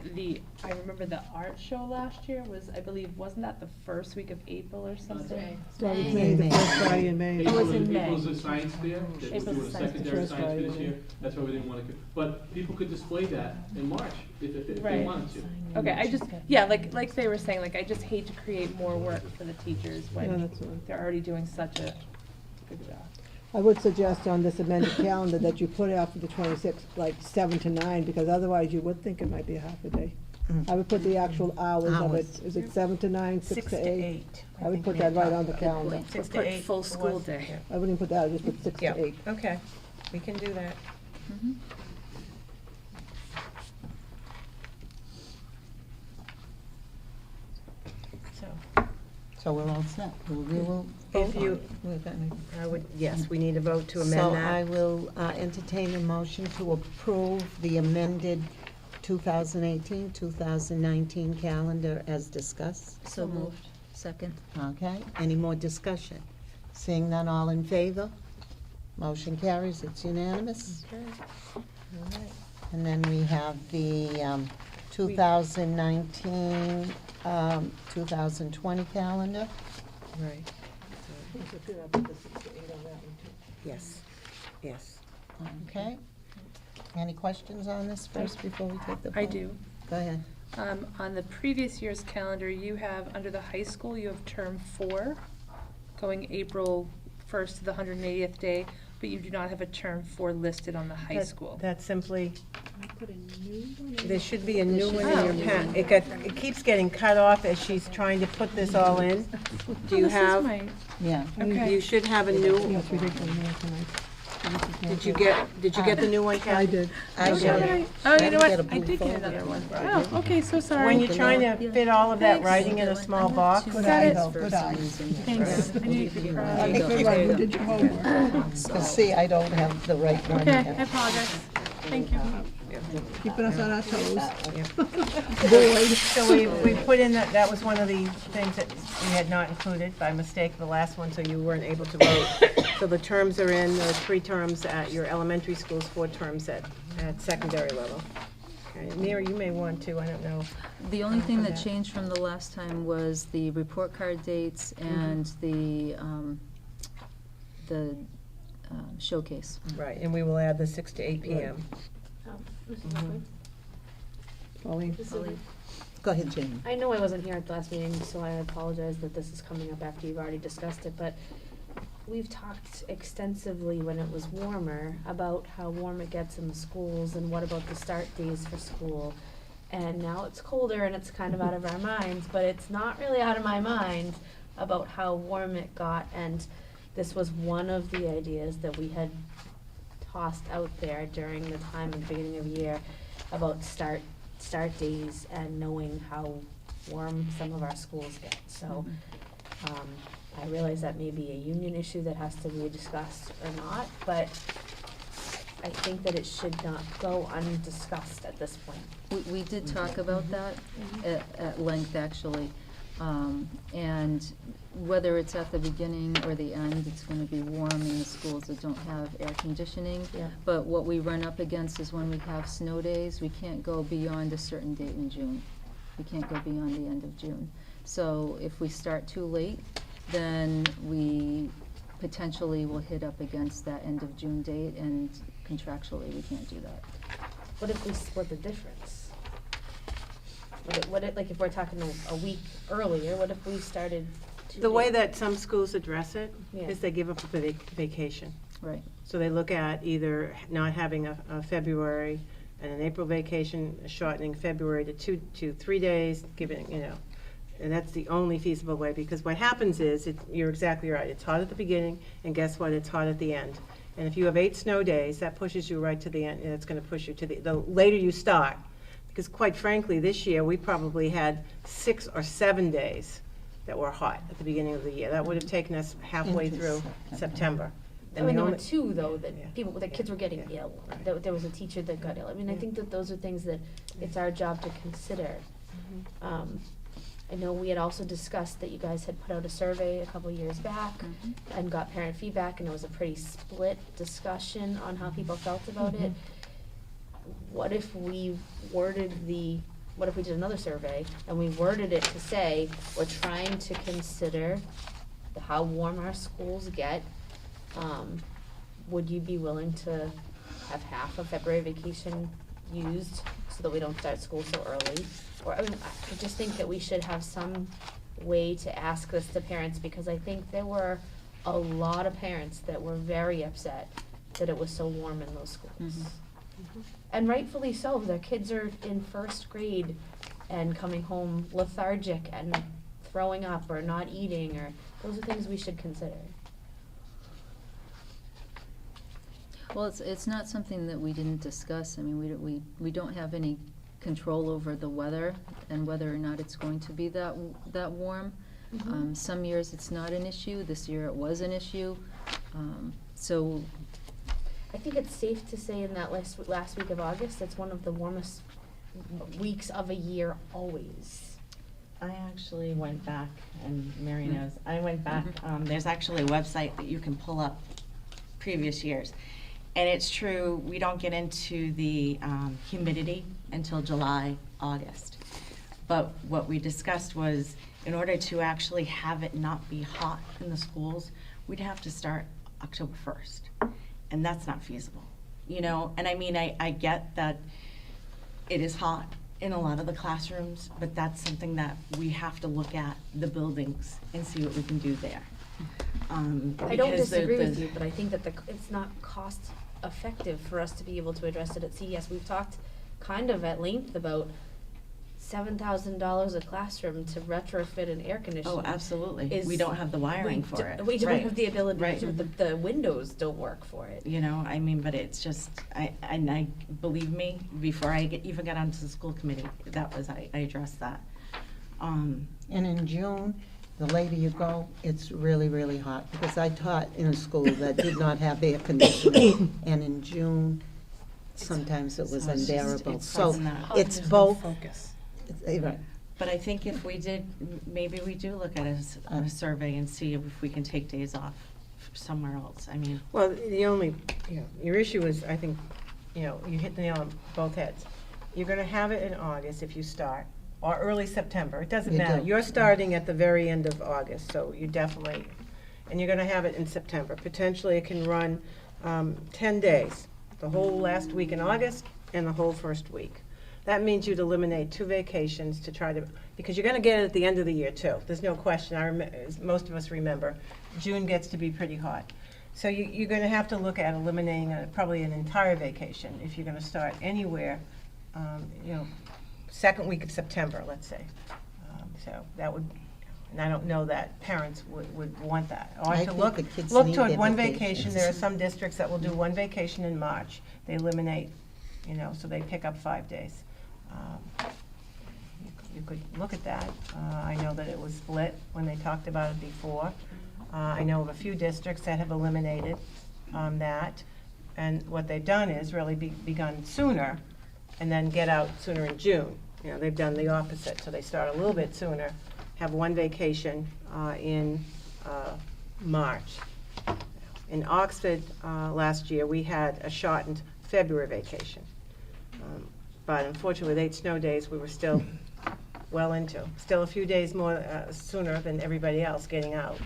I remember the art show last year was, I believe, wasn't that the first week of April or something? Started May, the first Friday in May. was in May. April's a science fair, that we're April's doing a a science secondary fair. science fair this First year, that's why we didn't wanna, but people could display that in March, if they Right. wanted to. Okay, like they were saying, I just hate to create more work for the teachers Yeah, when that's right. they're already doing such a good job. I would suggest on this amended calendar that you put after the 26th, like 7 to 9, because otherwise you would think it might be a half a day. I would put the actual hours of it, Hours. is it 7 to 9, 6 to 8? I would put that right on the calendar. 6 to Put 8 full school was- day. I wouldn't put that, I would just put 6 Yeah, to 8. okay, we can do that. So, So we're all set. We will If vote you- on it. We're gonna- I would, yes, we need a vote to amend So that. I will entertain a motion to approve the amended 2018, 2019 calendar as discussed. So moved. Second. Okay, any more discussion? Seeing none, all in favor? Motion carries, it's unanimous. All right. And then we have the 2019, 2020 calendar. Right. Yes, yes. Okay. Any questions on this first before we take the vote? I do. Go ahead. On the previous year's calendar, you have, under the high school, you have term 4, going April 1st to the 180th day, but you do not have a term 4 listed on the high school. That's simply, there should be a new one in your pack. It keeps getting cut off as she's trying to put this all in. Do you This is have, my- Yeah. Okay. you should have a Yeah, new, it's ridiculous, yeah, tonight. did you get the new one, Kathy? I did. I Okay. got it. Oh, you know Get what? a I blue did get folder. another one. Oh, okay, so sorry. When you're trying to fit all of that writing in a small box. Good Got eye, it. though, good eye. Thanks. I knew you could cry. I think Good one, you did your homework. See, I don't have the right one Okay, I here. apologize. Thank you. Keeping us on our toes. So we put in that was one of the things that we had not included by mistake, the last one, so you weren't able to vote. So the terms are in, there are 3 terms at your elementary schools, 4 terms at secondary level. Okay, Mary, you may want to, I don't know. The only thing that changed from the last time was the report card dates and the showcase. Right, and we will add the 6 to 8 PM. Pauline? Go ahead, Jane. I know I wasn't here at the last meeting, so I apologize that this is coming up after you've already discussed it, but we've talked extensively when it was warmer about how warm it gets in the schools and what about the start days for school. And now it's colder and it's kind of out of our minds, but it's not really out of my mind about how warm it got. And this was one of the ideas that we had tossed out there during the time at the beginning of the year about start days and knowing how warm some of our schools get. So I realize that may be a union issue that has to be discussed or not, but I think that it should not go undiscussed at this point. We did talk about that at length, actually. And whether it's at the beginning or the end, it's going to be warm in the schools that don't have air conditioning. Yeah. But what we run up against is when we have snow days, we can't go beyond a certain date in June. We can't go beyond the end of June. So if we start too late, then we potentially will hit up against that end of June date, and contractually, we can't do that. What if we split the difference? Like if we're talking a week earlier, what if we started 2 The way days? that some schools address it Yeah. is they give up a vacation. Right. So they look at either not having a February and an April vacation, shortening February to 3 days, giving, and that's the only feasible way, because what happens is, you're exactly right, it's hot at the beginning, and guess what, it's hot at the end. And if you have 8 snow days, that pushes you right to the end, and it's gonna push you to the later you start. Because quite frankly, this year, we probably had 6 or 7 days that were hot at the beginning of the year. That would have taken us halfway Into through September. I And mean, the there were only- 2 though, that Yeah. that kids were getting ill. There was a teacher that got ill. I mean, I think that those are things that it's our job to consider. I know we had also discussed that you guys had put out a survey a couple years back and got parent feedback, and it was a pretty split discussion on how people felt about it. What if we did another survey and we worded it to say, we're trying to consider how warm our schools get. Would you be willing to have half of February vacation used so that we don't start school so early? Or, I mean, I just think that we should have some way to ask this to parents, because I think there were a lot of parents that were very upset that it was so warm in those schools. And rightfully so, their kids are in 1st grade and coming home lethargic and throwing up or not eating, or those are things we should consider. Well, it's not something that we didn't discuss. I mean, we don't have any control over the weather and whether or not it's going to be that warm. Some years it's not an issue. This year it was an issue. So I think it's safe to say in that last week of August, it's one of the warmest weeks of a year always. I actually went back, and Mary knows, I went back, there's actually a website that you can pull up previous years. And it's true, we don't get into the humidity until July, August. But what we discussed was, in order to actually have it not be hot in the schools, we'd have to start October 1st. And that's not feasible, And I mean, I get that it is hot in a lot of the classrooms, but that's something that we have to look at the buildings and see what we can do there. I don't disagree with you, but I think that it's not cost effective for us to be able to address it at CES. We've talked kind of at length about $7,000 a classroom to retrofit an air conditioner. Oh, absolutely. We don't have the wiring for it. We don't Right. have the ability Right. to, the windows don't work for it. I mean, but it's just, I believe me, before I even got onto the school committee, I addressed that. And in June, the later you go, it's really, really hot, because I taught in a school that did not have air conditioning, and in June, sometimes it was So it's just- unbearable. it's So something that- it's both. Focus. Right. But I think if we did, maybe we do look at a survey and see if we can take days off somewhere else. I mean, Well, the only, your issue is, I think, you hit the nail on both heads. You're gonna have it in August if you start, or early September, it doesn't You matter. do. You're starting at the very end of August, so you definitely, and you're gonna have it in September. Potentially, it can run 10 days, the whole last week in August and the whole first week. That means you'd eliminate 2 vacations to try to, because you're gonna get it at the end of the year too. There's no question, as most of us remember, June gets to be pretty hot. So you're gonna have to look at eliminating probably an entire vacation if you're gonna start anywhere, second week of September, let's say. So that would, and I don't know that parents would want that. Or I to think look the kids look need toward their one vacations. vacation. There are some districts that will do 1 vacation in March. They eliminate, so they pick up 5 days. You could look at that. I know that it was split when they talked about it before. I know of a few districts that have eliminated that. And what they've done is really begun sooner and then get out sooner in June. They've done the opposite. So they start a little bit sooner, have 1 vacation in March. In Oxford last year, we had a shortened February vacation. But unfortunately, with 8 snow days, we were still well into, still a few days more sooner than everybody else getting out.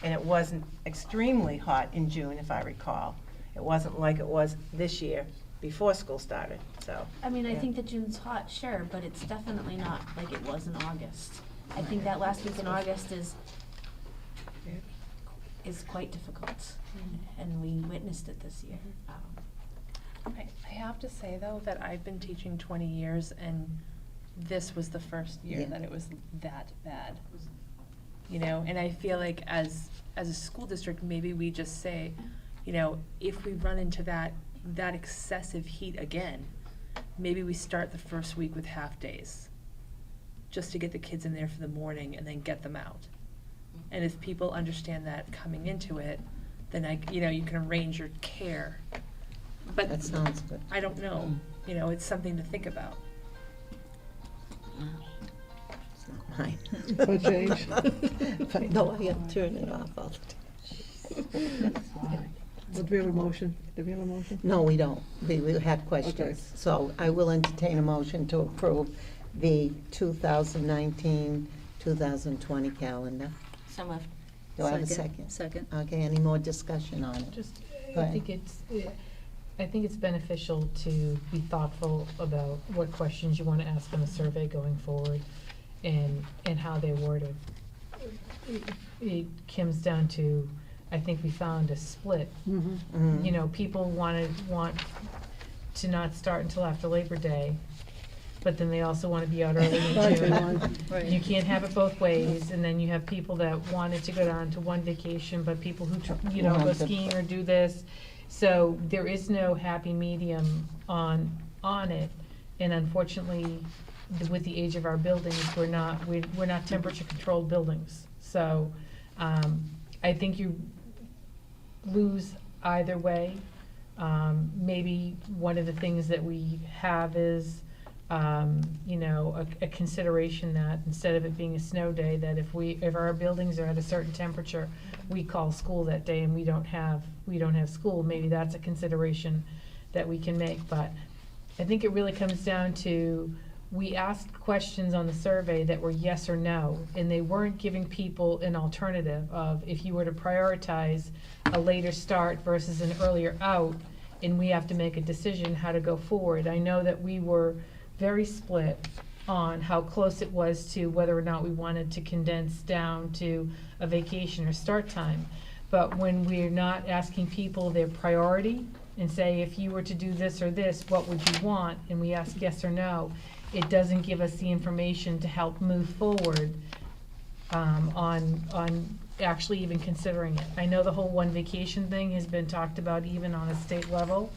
And it wasn't extremely hot in June, if I recall. It wasn't like it was this year before school started, so. I mean, I Yeah. think that June's hot, sure, but it's definitely not like it was in August. I think that last week in August is quite difficult, and we witnessed it this year. I have to say, though, that I've been teaching 20 years, and this was the first year Yeah. that it was that bad. You know, and I feel like as a school district, maybe we just say, you know, if we run into that excessive heat again, maybe we start the first week with half days, just to get the kids in there for the morning and then get them out. And if people understand that coming into it, then you can arrange your care. But That sounds good. I don't know, you know, it's something to think about. It's not mine. For change. But no, I have to turn it off all the time. Do we have a motion? Do we have a motion? No, we don't. We had Okay. questions. So I will entertain a motion to approve the 2019-2020 calendar. So moved. Do I have a second? Second. Okay, any more discussion on it? Just, Go I ahead. think it's beneficial to be thoughtful about what questions you want to ask on the survey going forward and how they're worded. It comes down to, I think we found a split. Mhm. You know, people want to not start until after Labor Day, but then they also want to be out early in June. Right. You can't have it both ways, and then you have people that wanted to go down to one vacation, but people who, go Want to- skiing or do this. So there is no happy medium on it, and unfortunately, with the age of our buildings, we're not temperature controlled buildings. So, I think you lose either way. Maybe one of the things that we have is, a consideration that instead of it being a snow day, that if our buildings are at a certain temperature, we call school that day and we don't have school. Maybe that's a consideration that we can make. But I think it really comes down to, we asked questions on the survey that were yes or no, and they weren't giving people an alternative of, if you were to prioritize a later start versus an earlier out, and we have to make a decision how to go forward. I know that we were very split on how close it was to whether or not we wanted to condense down to a vacation or start time. But when we're not asking people their priority and say, if you were to do this or this, what would you want? And we ask yes or no, it doesn't give us the information to help move forward on actually even considering it. I know the whole one vacation thing has been talked about even on a state level,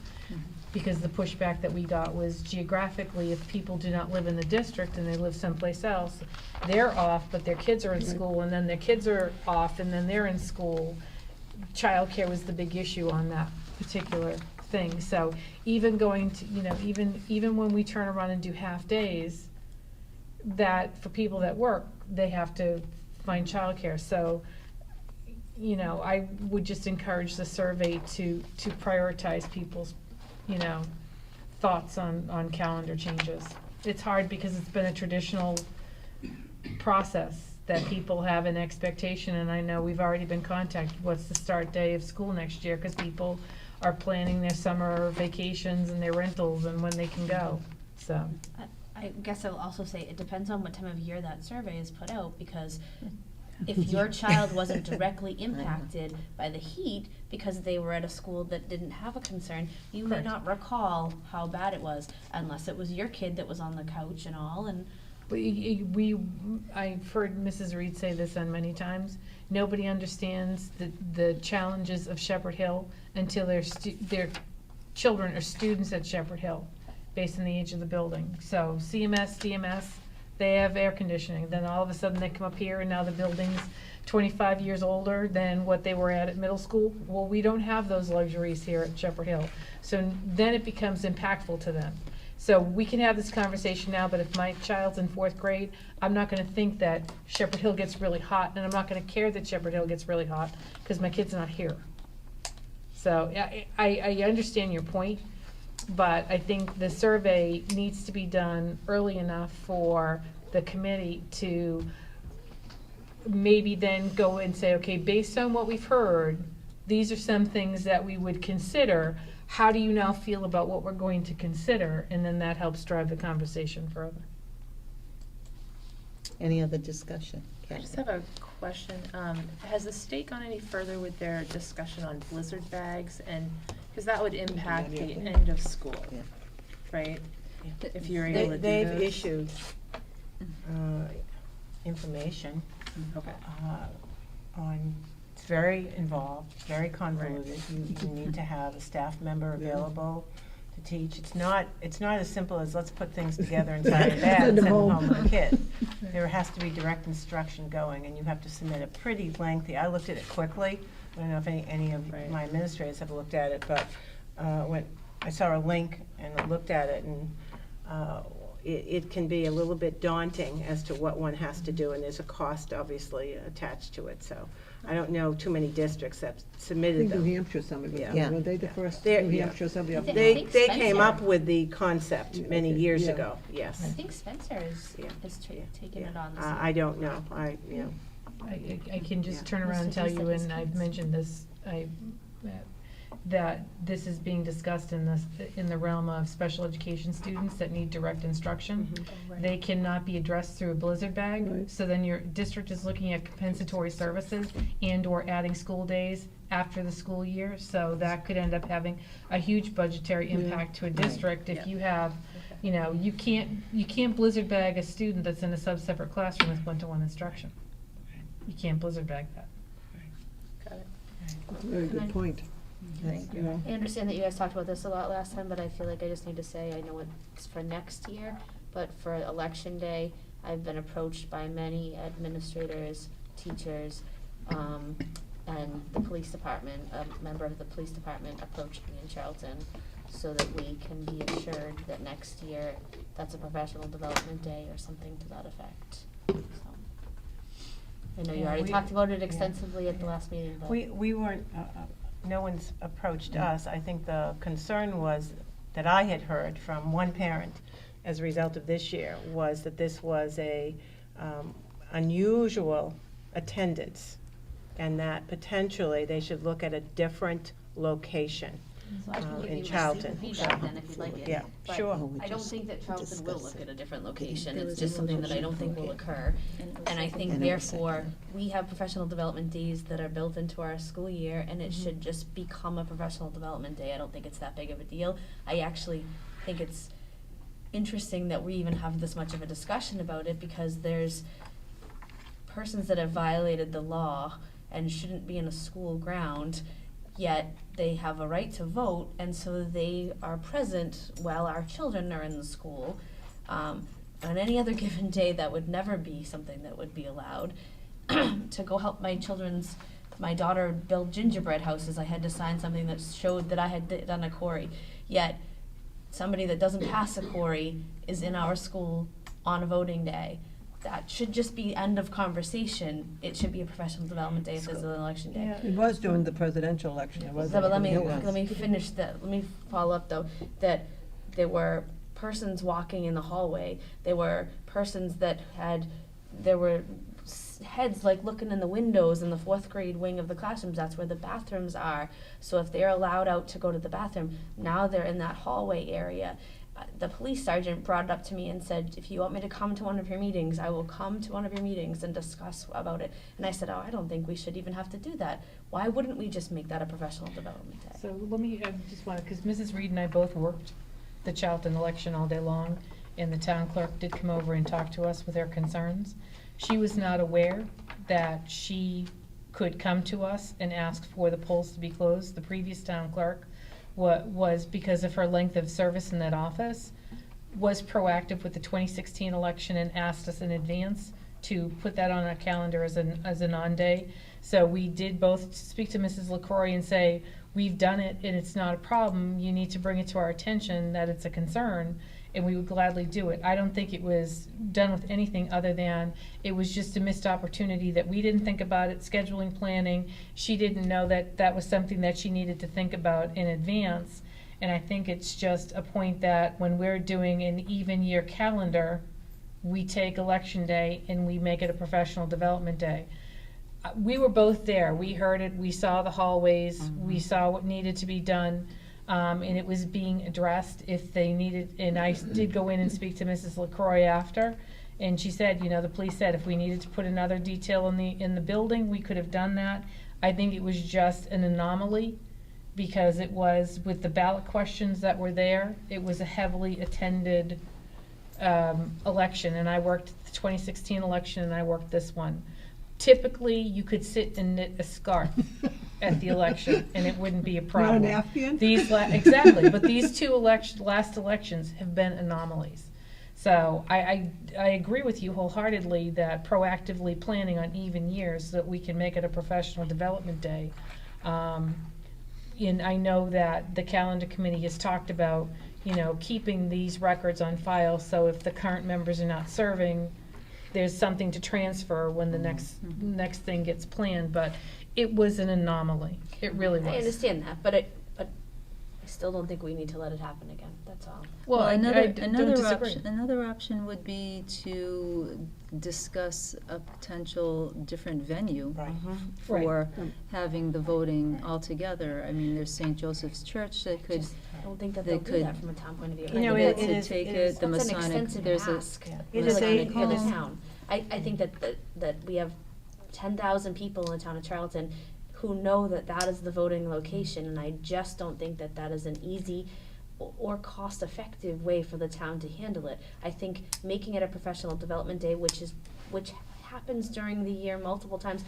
because the pushback that we got was, geographically, if people do not live in the district and they live someplace else, they're off, but their kids are in school, and then their kids are off, and then they're in school. Childcare was the big issue on that particular thing. So even going to, even when we turn around and do half days, that for people that work, they have to find childcare. So, I would just encourage the survey to prioritize people's thoughts on calendar changes. It's hard because it's been a traditional process that people have an expectation, and I know we've already been contacted, what's the start day of school next year, because people are planning their summer vacations and their rentals and when they can go, so. I guess I'll also say it depends on what time of year that survey is put out, because if your child wasn't directly impacted by the heat because they were at a school that didn't have a concern, you may Correct. not recall how bad it was, unless it was your kid that was on the couch and all, and I've heard Mrs. Reed say this on many times, nobody understands the challenges of Shepherd Hill until their children are students at Shepherd Hill, based on the age of the building. So CMS, DMS, they have air conditioning, then all of a sudden they come up here and now the building's 25 years older than what they were at middle school. Well, we don't have those luxuries here at Shepherd Hill. So then it becomes impactful to them. So we can have this conversation now, but if my child's in 4th grade, I'm not gonna think that Shepherd Hill gets really hot, and I'm not gonna care that Shepherd Hill gets really hot, because my kid's not here. So I understand your point, but I think the survey needs to be done early enough for the committee to maybe then go and say, okay, based on what we've heard, these are some things that we would consider. how do you now feel about what we're going to consider? And then that helps drive the conversation further. Any other discussion? I just have a question. Has the state gone any further with their discussion on blizzard bags? And, because that would impact the end of school, Yeah. right? If you're able to do They've those. issued information Okay. on, it's very involved, very convoluted. You need to have a staff member available to teach. It's not as simple as let's put things together inside a bag and send them home with a kid. There has to be direct instruction going, and you have to submit a pretty lengthy, I looked at it quickly. I don't know if any of my administrators have looked at it, but when I saw a link and I looked at it, and it can be a little bit daunting as to what one has to do, and there's a cost obviously attached to it. So I don't know too many districts that I submitted think New them. Hampshire, somebody, Yeah. were they the first? They're- New yeah. Hampshire, somebody up I there. think They came Spencer- up with the concept many Okay, years yeah. ago, yes. I think Spencer is, Yeah. has Yeah. taken it Yeah. on this. I don't know, I can just turn around and tell you, and I've mentioned this, that this is being discussed in the realm of special education students that need direct instruction. They cannot be addressed through a blizzard bag, Right. so then your district is looking at compensatory services and/or adding school days after the school year, so that could end up having a huge budgetary impact to a district if you have, you can't blizzard bag a student that's in a sub-separate classroom with one-to-one instruction. You can't blizzard bag that. Got it. That's a very good point. Thank you. I understand that you guys talked about this a lot last time, but I feel like I just need to say, I know it's for next year, but for election day, I've been approached by many administrators, teachers, and the police department. A member of the police department approached me in Charlton so that we can be assured that next year that's a professional development day or something to that effect. So, I know you Yeah, already we- talked about it extensively at the last meeting, but. We weren't, no one's approached us. I think the concern was, that I had heard from one parent as a result of this year, was that this was a unusual attendance, and that potentially they should look at a different location So I can give in you Charlton. feedback then if you'd like it. Yeah, But sure. I don't think that Charlton will look at a different location. There It's was just a something that I don't think motion will for occur. And I think And it was therefore, seconded. we have professional development days that are built into our school year, and it Mm-hmm. should just become a professional development day. I don't think it's that big of a deal. I actually think it's interesting that we even have this much of a discussion about it, because there's persons that have violated the law and shouldn't be in a school ground, yet they have a right to vote, and so they are present while our children are in the school. On any other given day, that would never be something that would be allowed. To go help my daughter build gingerbread houses, I had to sign something that showed that I had done a query. Yet, somebody that doesn't pass a query is in our school on a voting day. That should just be end of conversation. It should be a professional development day if there's an election day. It was during the presidential election, it was. So, but let me finish that. Let me follow up though. That there were persons walking in the hallway. There were persons there were heads like looking in the windows in the 4th grade wing of the classrooms. That's where the bathrooms are. So if they're allowed out to go to the bathroom, now they're in that hallway area. The police sergeant brought it up to me and said, if you want me to come to one of your meetings, I will come to one of your meetings and discuss about it. And I said, oh, I don't think we should even have to do that. Why wouldn't we just make that a professional development day? So let me, I just want to, because Mrs. Reed and I both worked the Charlton election all day long, and the town clerk did come over and talk to us with her concerns. She was not aware that she could come to us and ask for the polls to be closed. The previous town clerk was, because of her length of service in that office, was proactive with the 2016 election and asked us in advance to put that on our calendar as an on-day. So we did both speak to Mrs. LaCroix and say, we've done it and it's not a problem, you need to bring it to our attention that it's a concern, and we would gladly do it. I don't think it was done with anything other than it was just a missed opportunity that we didn't think about it, scheduling, planning. She didn't know that that was something that she needed to think about in advance. And I think it's just a point that when we're doing an even year calendar, we take election day and we make it a professional development day. We were both there. We heard it. We saw the hallways. We saw what needed to be done. and it was being addressed if they needed, and I did go in and speak to Mrs. LaCroix after, and she said, you know, the police said if we needed to put another detail in the building, we could have done that. I think it was just an anomaly, because it was, with the ballot questions that were there, it was a heavily attended election, and I worked the 2016 election and I worked this one. Typically, you could sit and knit a scarf at the election and it wouldn't be a problem. Not an Afghan? Exactly, but these two last elections have been anomalies. So I agree with you wholeheartedly that proactively planning on even years so that we can make it a professional development day. And I know that the calendar committee has talked about, you know, keeping these records on file, so if the current members are not serving, there's something to transfer when the next thing gets planned. But it was an anomaly. It really was. I understand that, but I still don't think we need to let it happen again. That's all. Well, I don't disagree. another option would be to discuss a potential different venue for having the voting all together. I mean, there's St. Joseph's Church that could. I don't think that they'll do that from a town point of view. You know, it it is, take it, the That's an Masonic, extensive there's ask. It is Like, a- for the it is- town. I think that we have 10,000 people in the town of Charlton who know that that is the voting location, and I just don't think that that is an easy or cost-effective way for the town to handle it. I think making it a professional development day, which happens during the year multiple times.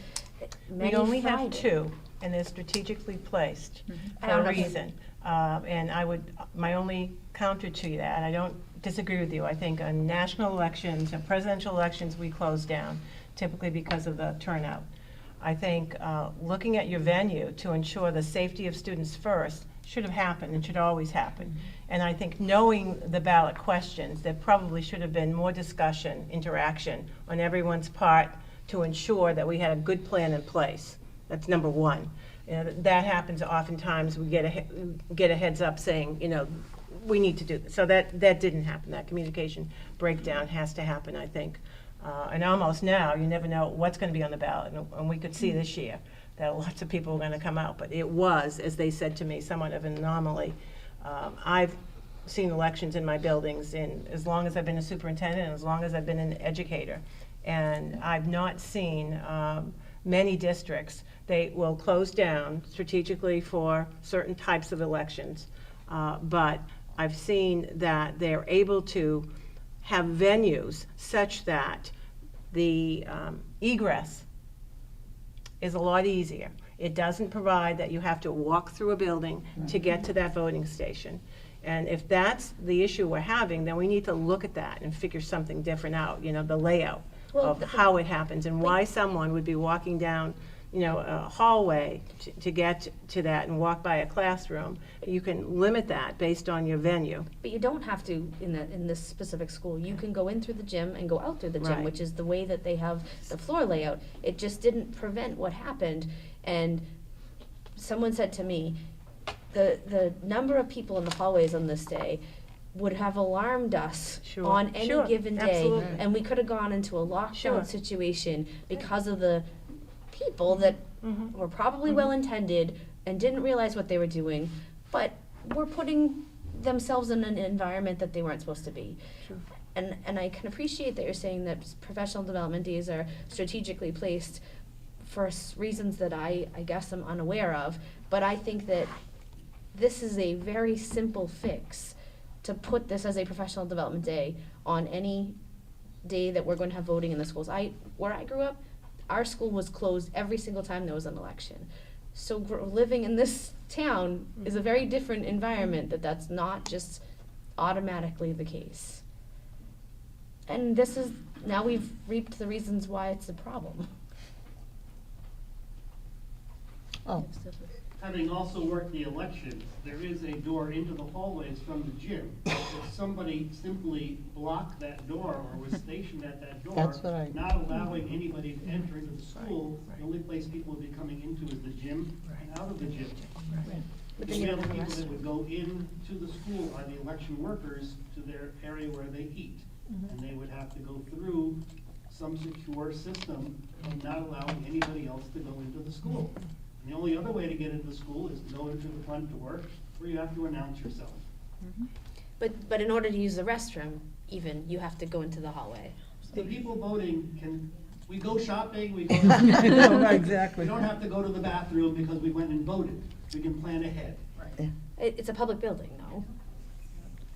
We only have two, and they're strategically placed for a reason. And my only counter to that, I don't disagree with you. I think on national elections and presidential elections, we close down, typically because of the turnout. I think looking at your venue to ensure the safety of students first should have happened and should always happen. And I think knowing the ballot questions, there probably should have been more discussion, interaction on everyone's part to ensure that we had a good plan in place. That's number one. You know, that happens oftentimes. We get a heads up saying, you know, we need to do this. So that didn't happen. That communication breakdown has to happen, I think. And almost now, you never know what's going to be on the ballot. And we could see this year that lots of people were going to come out. But it was, as they said to me, somewhat of an anomaly. I've seen elections in my buildings in as long as I've been a superintendent and as long as I've been an educator. And I've not seen many districts. They will close down strategically for certain types of elections. But I've seen that they're able to have venues such that the egress is a lot easier. It doesn't provide that you have to walk through a building to get to that voting station. And if that's the issue we're having, then we need to look at that and figure something different out, you know, the layout of how it happens and why someone would be walking down, you know, a hallway to get to that and walk by a classroom. You can limit that based on your venue. But you don't have to in this specific school. You can go in through the gym and go out through the gym, Right. which is the way that they have the floor layout. It just didn't prevent what happened. And someone said to me, the number of people in the hallways on this day would have alarmed us Sure. on any Sure. given day. Absolutely. And we could have gone into a lockdown Sure. situation because of the people that were probably well-intended and didn't realize what they were doing, but were putting themselves in an environment that they weren't supposed to be. Sure. And I can appreciate that you're saying that professional development days are strategically placed for reasons that I guess I'm unaware of, but I think that this is a very simple fix to put this as a professional development day on any day that we're going to have voting in the schools. Where I grew up, our school was closed every single time there was an election. So living in this town is a very different environment that's not just automatically the case. And this is, now we've reaped the reasons why it's a problem. Oh, Having also worked the elections, there is a door into the hallways from the gym. If somebody simply blocked that door or was stationed at that door, That's what I- not allowing anybody to enter into the school, the only place people would be coming into is the gym and out of the gym. But The then you only have the people rest. that would go into the school are the election workers to their area where they eat. And they would have to go through some secure system of not allowing anybody else to go into the school. And the only other way to get into the school is to go into the front door, where you have to announce yourself. But in order to use the restroom, even, you have to go into the hallway. The people voting can, we go shopping, we go. No, exactly. We don't have to go to the bathroom because we went and voted. We can plan ahead. It's a public building, no?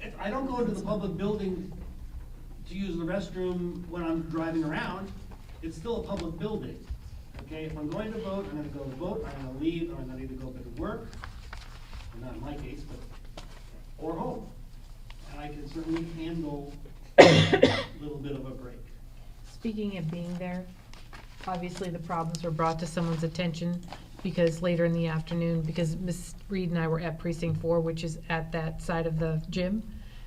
If I don't go to the public building to use the restroom when I'm driving around, it's still a public building. Okay, if I'm going to vote, I'm gonna go vote, I'm gonna leave, or I'm gonna either go to work, or not in my case, but, or home. And I can certainly handle a little bit of a break. Speaking of being there, obviously the problems were brought to someone's attention because later in the afternoon, because Ms. Reed and I were at Precinct 4, which is at that side of the gym,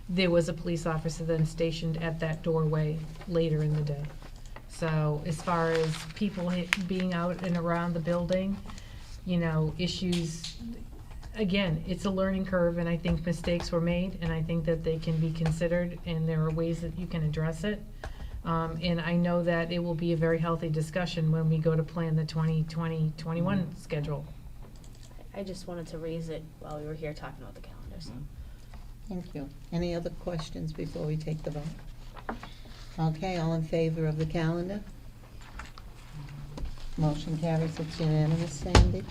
there was a police officer then stationed at that doorway later in the day. So as far as people being out and around the building, you know, issues, again, it's a learning curve, and I think mistakes were made, and I think that they can be considered, and there are ways that you can address it. And I know that it will be a very healthy discussion when we go to plan the 2020-21 schedule. I just wanted to raise it while we were here talking about the calendar, so. Thank you. Any other questions before we take the vote? Okay, all in favor of the calendar? Motion carries, it's unanimous, Sandy.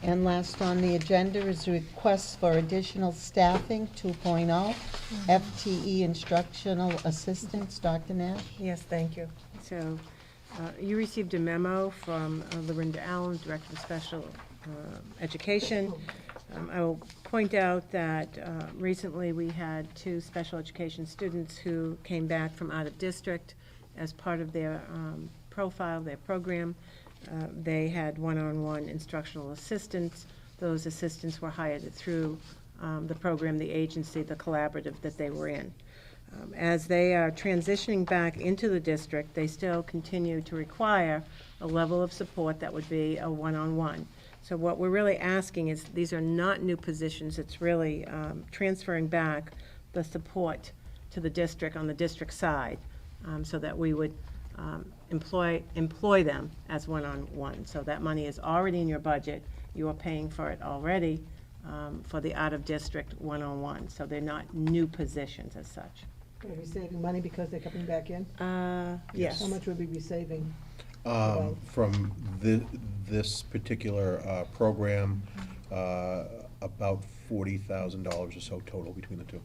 And last on the agenda is requests for additional staffing, 2.0, FTE instructional assistants. Dr. Nash? Yes, thank you. So, you received a memo from Lorinda Allen, Director of Special Education. I will point out that recently we had 2 special education students who came back from out of district as part of their profile, their program. They had one-on-one instructional assistants. Those assistants were hired through the program, the agency, the collaborative that they were in. As they are transitioning back into the district, they still continue to require a level of support that would be a one-on-one. So what we're really asking is, these are not new positions, it's really transferring back the support to the district on the district side, so that we would employ them as one-on-one. So that money is already in your budget, you are paying for it already for the out-of-district one-on-one, so they're not new positions as such. Are we saving money because they're coming back in? Yes. How much would we be saving? From this particular program, about $40,000 or so total between the two.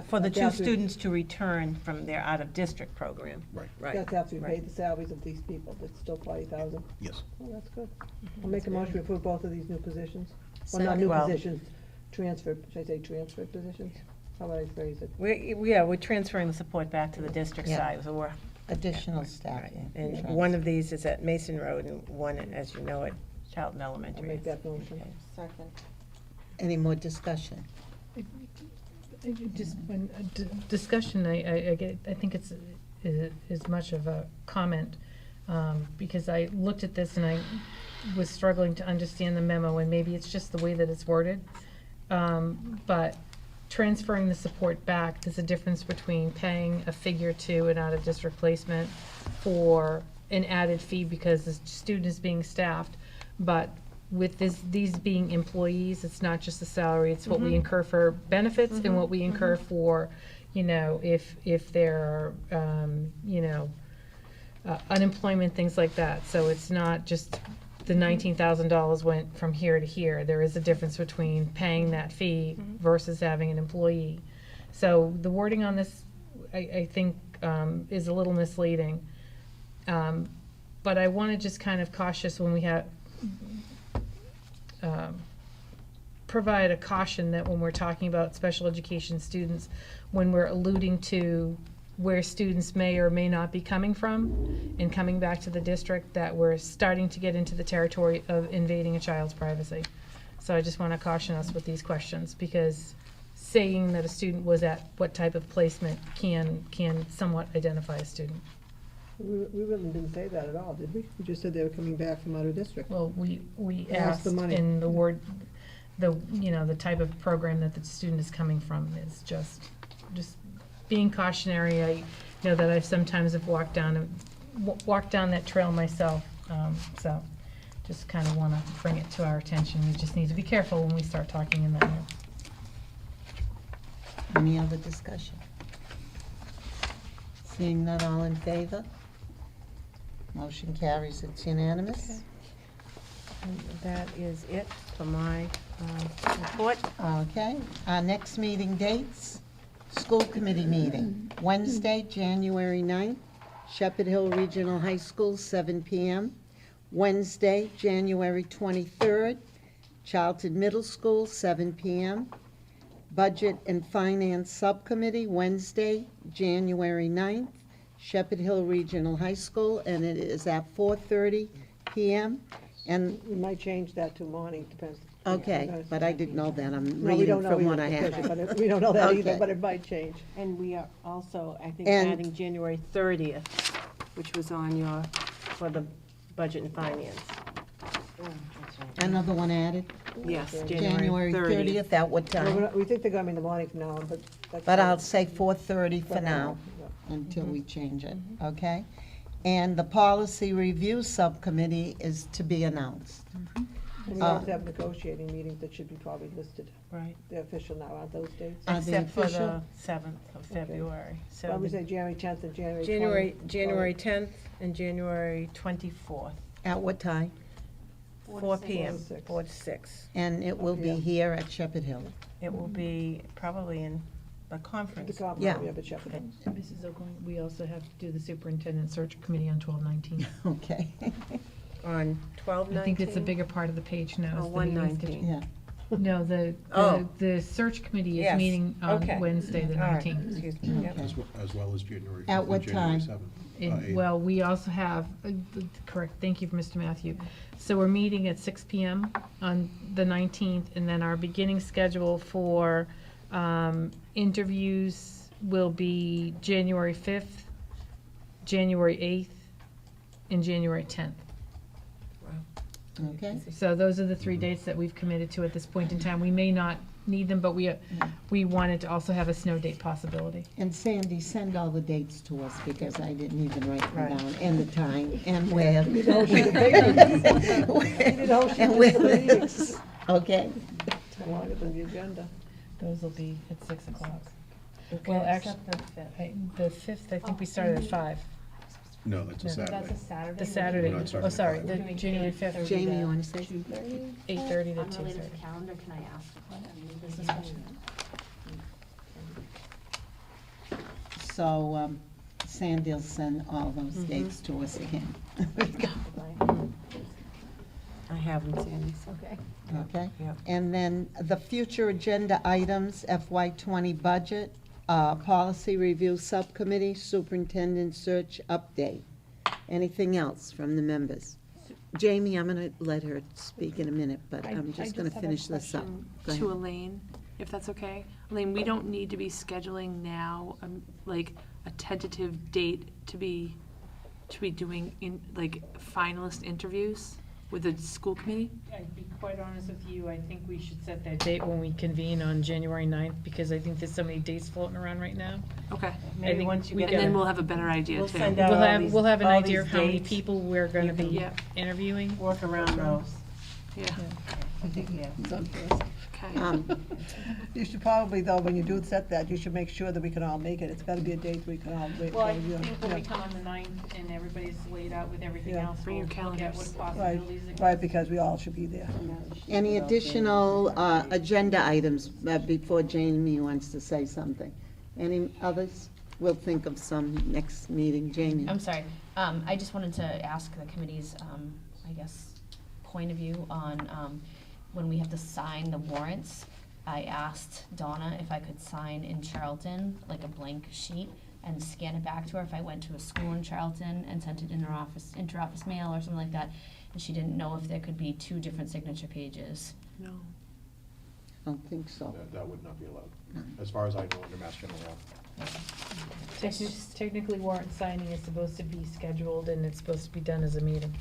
For the 2 students to return from their out-of-district program. Right. That's after we paid the salaries of these people, that's still 40,000? Yes. Oh, that's good. I'll make a motion to approve both of these new positions. Well, not new positions, transfer, should I say transferred positions? How would I phrase it? We're transferring the support back to the district Yeah. side, so we're. Additional staffing. And one of these is at Mason Road, and one, as you know, at Charlton I'll Elementary. make that motion. Second. Any more discussion? Just when discussion, I think it's as much of a comment, because I looked at this and I was struggling to understand the memo, and maybe it's just the way that it's worded. But transferring the support back, there's a difference between paying a figure to an out-of-district placement for an added fee because the student is being staffed, but with these being employees, it's not just the salary, it's what we incur for benefits and what we incur for, you know, if there are, you know, unemployment, things like that. So it's not just the $19,000 went from here to here. There is a difference between paying that fee versus having an employee. So the wording on this, I think, is a little misleading. But I want to just kind of cautious when we have, provide a caution that when we're talking about special education students, when we're alluding to where students may or may not be coming from and coming back to the district, that we're starting to get into the territory of invading a child's privacy. So I just want to caution us with these questions, because saying that a student was at what type of placement can somewhat identify a student. We really didn't say that at all, did we? We just said they were coming back from out of district. Well, we Ask asked the money. in the word, the, you know, the type of program that the student is coming from is just being cautionary. I know that I sometimes have walked down that trail myself, so just kind of want to bring it to our attention. We just need to be careful when we start talking in that way. Any other discussion? Seeing none, all in favor? Motion carries, it's unanimous. And that is it for my report. Okay, our next meeting dates, school committee meeting, Wednesday, January 9th, Shepherd Hill Regional High School, 7 p.m. Wednesday, January 23rd, Charlton Middle School, 7 p.m. Budget and Finance Subcommittee, Wednesday, January 9th, Shepherd Hill Regional High School, and it is at 4:30 p.m. And, We might change that to morning, depends. okay, but I didn't know that, I'm No, we don't reading know from what either, I have. but we don't know that either, Okay. but it might change. And we are also, I think, And- adding January 30th, which was on your, for the budget and finance. Another one added, Yes, January 30th, at what Well, we're time? not- We think they're gonna be in the morning from now on, but that's. But fine. I'll say 4:30 for now, Yeah. until we change it, okay? And the Policy Review Subcommittee is to be announced. And we also have negotiating meetings that should be probably listed. Right. They're official now, aren't those dates? Are they Except for official? the 7th of February. So Why don't we the say January 10th and January 20th? January 10th and January 24th, At what time? 4 p.m., 6. 4 to 6. And it will be Yeah. here at Shepherd Hill. It will be probably in a The conference. conference, Yeah. we have at Shepherd Hill. Mrs. Oakley, we also have to do the Superintendent Search Committee on 12/19. Okay, On 12/19? I think it's a bigger part of the page now. Oh, is the meeting 1/19. yeah. No, Oh. the search committee is Yes. meeting on Okay. Wednesday, the All right, 19th. excuse me, yep. Okay. As well as January. At what January time? 7th. Well, we also have, correct, thank you, Mr. Matthew. So we're meeting at 6 p.m. on the 19th, and then our beginning schedule for interviews will be January 5th, January 8th, and January 10th. Okay, So those are the 3 dates that we've committed to at this point in time. We may not need them, but we wanted to also have a snow date possibility. and Sandy, send all the dates to us, because I didn't even write them Right. down, and the time, and where. You know, she's a baby. You know, she's And just where the it meetings. is. Okay, Longer than the agenda. Those will be at 6 o'clock. Well, actually, the 5th, I think we started at 5. No, that's a No, Saturday. Saturday. The Saturday, We're not starting oh, at sorry, 5. the January 5th. Jamie, you want to say? 8:30 to Unrelated 2:30. to calendar, can I ask a new business question? So, Sandy will send all those dates to us again. I have them, Sandy. Okay. Okay? Yep. And then the future agenda items, FY20 budget, policy review subcommittee, superintendent search update. Anything else from the members? Jamie, I'm going to let her speak in a minute, but I'm just going to finish this up. Go To ahead. Elaine, if that's okay. Elaine, we don't need to be scheduling now, like, a tentative date to be doing in, like, finalist interviews with the school committee? I'd be quite honest with you, I think we should set that date when we convene on January 9th, because I think there's so many dates floating around right now. Okay. Maybe think once you we get And then gotta- we'll have a better idea, We'll too. send out all these- We'll have an all idea these of how many dates. people we're gonna be Yeah. interviewing. Work around those. Yeah. Yeah. Okay. You should probably, though, when you do set that, you should make sure that we can all make it. It's gotta be a date we can all wait. Well, I for, think when we yeah. come on the 9th and everybody's laid out with everything Yeah. else, Bring your we'll look at what calendars. Right, possibilities exist. right, because we all should be there. Any additional agenda items before Jamie wants to say something? Any others? We'll think of some next meeting. Jamie? I'm sorry, I just wanted to ask the committee's, I guess, point of view on, when we have to sign the warrants. I asked Donna if I could sign in Charlton, like a blank sheet, and scan it back to her if I went to a school in Charlton and sent it in her office, interoffice mail or something like that. And she didn't know if there could be 2 different signature pages. No. I don't think so. That would not be allowed, as far as I know, under Mass General Law. Technically, warrant signing is supposed to be scheduled, and it's supposed to be done as a meeting.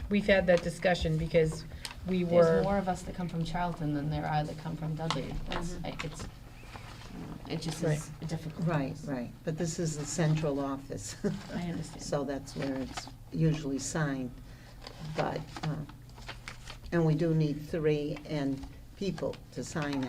We've had that discussion because we were. There's more of us that come from Charlton than there are that come from Dudley. It's, It just Right. is a difficult. Right, right, but this is the central office. I understand. So that's where it's usually signed, but, and we do need 3 people to sign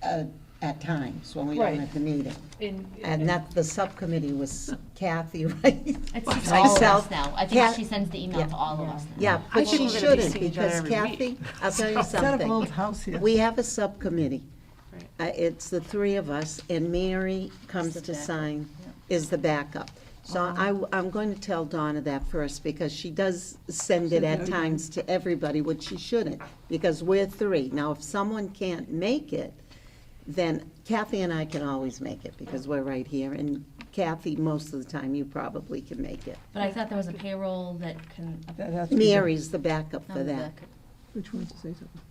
it at times when we don't Right. have the meeting. In- And that, the subcommittee was Kathy, right? It's all of us now. I think Ca- she sends the email yeah. to all of us now. Yeah, I but think she we're gonna be shouldn't, seeing each other because every Kathy, week. I'll tell you Set up a something. little house here. We have a subcommittee. Right. It's the 3 of us, and Mary comes the to backup, sign, is the backup. So I'm going to tell Donna that first, because she does send it at times to everybody, which she shouldn't, because we're 3. Now, if someone can't make it, then Kathy and I can always make it, because we're right here, and Kathy, most of the time, you probably can make it. But I thought there was a payroll that can. That has to be done. Mary's the backup for I'm the that. backup. Which wants to say something?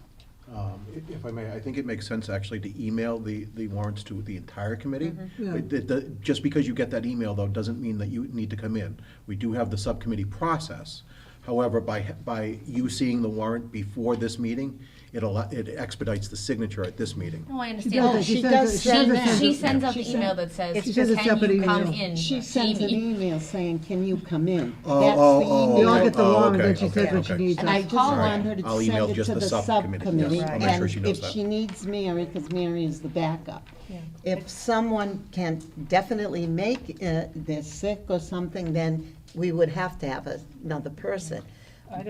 If I may, I think it makes sense actually to email the warrants to the entire committee. Yeah. But just because you get that email, though, doesn't mean that you need to come in. We do have the subcommittee process. However, by you seeing the warrant before this meeting, it expedites the signature at this meeting. No, I She understand. does that. it. she sends does it- send that. She sends out She the email sent- that says, She sends a separate can you come email. in? She sends an Amy?" email saying, can you come in? Oh, That's oh, the oh, We email. all get the Oh, warrant, okay, then she says okay, what she okay. needs. And I us. just All right. want her to I'll send email it just to the the subcommittee. subcommittee. Yes, I'll make sure she knows And that. if she needs Mary, because Mary is the backup. Yeah. If someone can definitely make, they're sick or something, then we would have to have another person.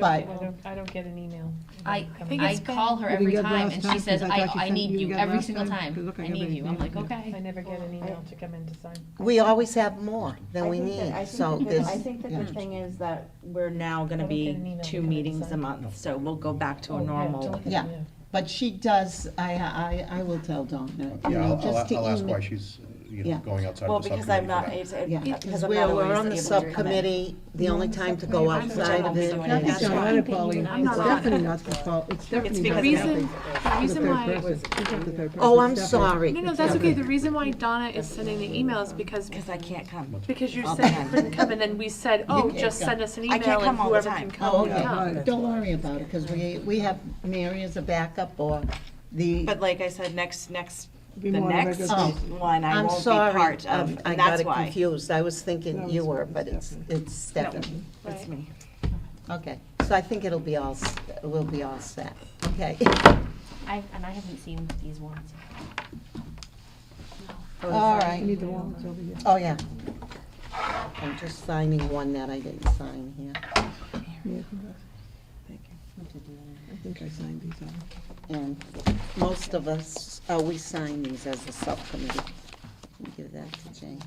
But I don't get an email. I coming. I call her You every didn't get time last and time, she says, 'cause I thought you I sent- need you you got every last single time? 'Cause time. look, I I got need you. I'm everything. like, okay. I never get an email to come in to sign. we always have more than we need, so there's. I think that the thing is that we're now gonna I don't get be an email 2 from the meetings a site. month, so we'll go back to Oh, a yeah, normal. don't- Yeah, but she does, I will tell Donna, you Yeah, know, I'll just to ask email. why she's, Yeah. going outside Well, of the because subcommittee. I'm not, for that. it's, Yeah, because because I'm we're not always on the able to come in. subcommittee, the only time to go outside of it. Kathy's not on it, Pauline. I'm not It's on it. definitely not the fault, it's definitely The not reason, Kathy. the reason why, Oh, I'm sorry. no, that's okay. The reason why Donna is sending the email is because Because I can't come. you said you couldn't come, and then we said, oh, just send us an I email can't and come all the whoever time. can come Oh, will okay, come. don't worry about it, because we have Mary as a backup, or the, But like I said, Be the more on a next regular basis. one, I I'm won't be sorry, part of, I and got that's it why. confused, I was No, thinking you were, but it's No, Stephanie. it's Right. me. Okay, so I think it'll be all, we'll be all set, okay? I haven't seen these warrants yet. All I right, need the warrants over here. oh, yeah. I'm just signing one that I didn't sign here. Yeah, thank you. I think I signed these all. And most of us, we sign these as a subcommittee. Let me give that to Jane.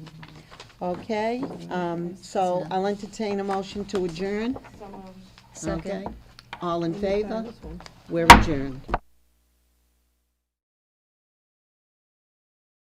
Okay, so I'll entertain a motion to adjourn. Okay, all in favor? We're adjourned.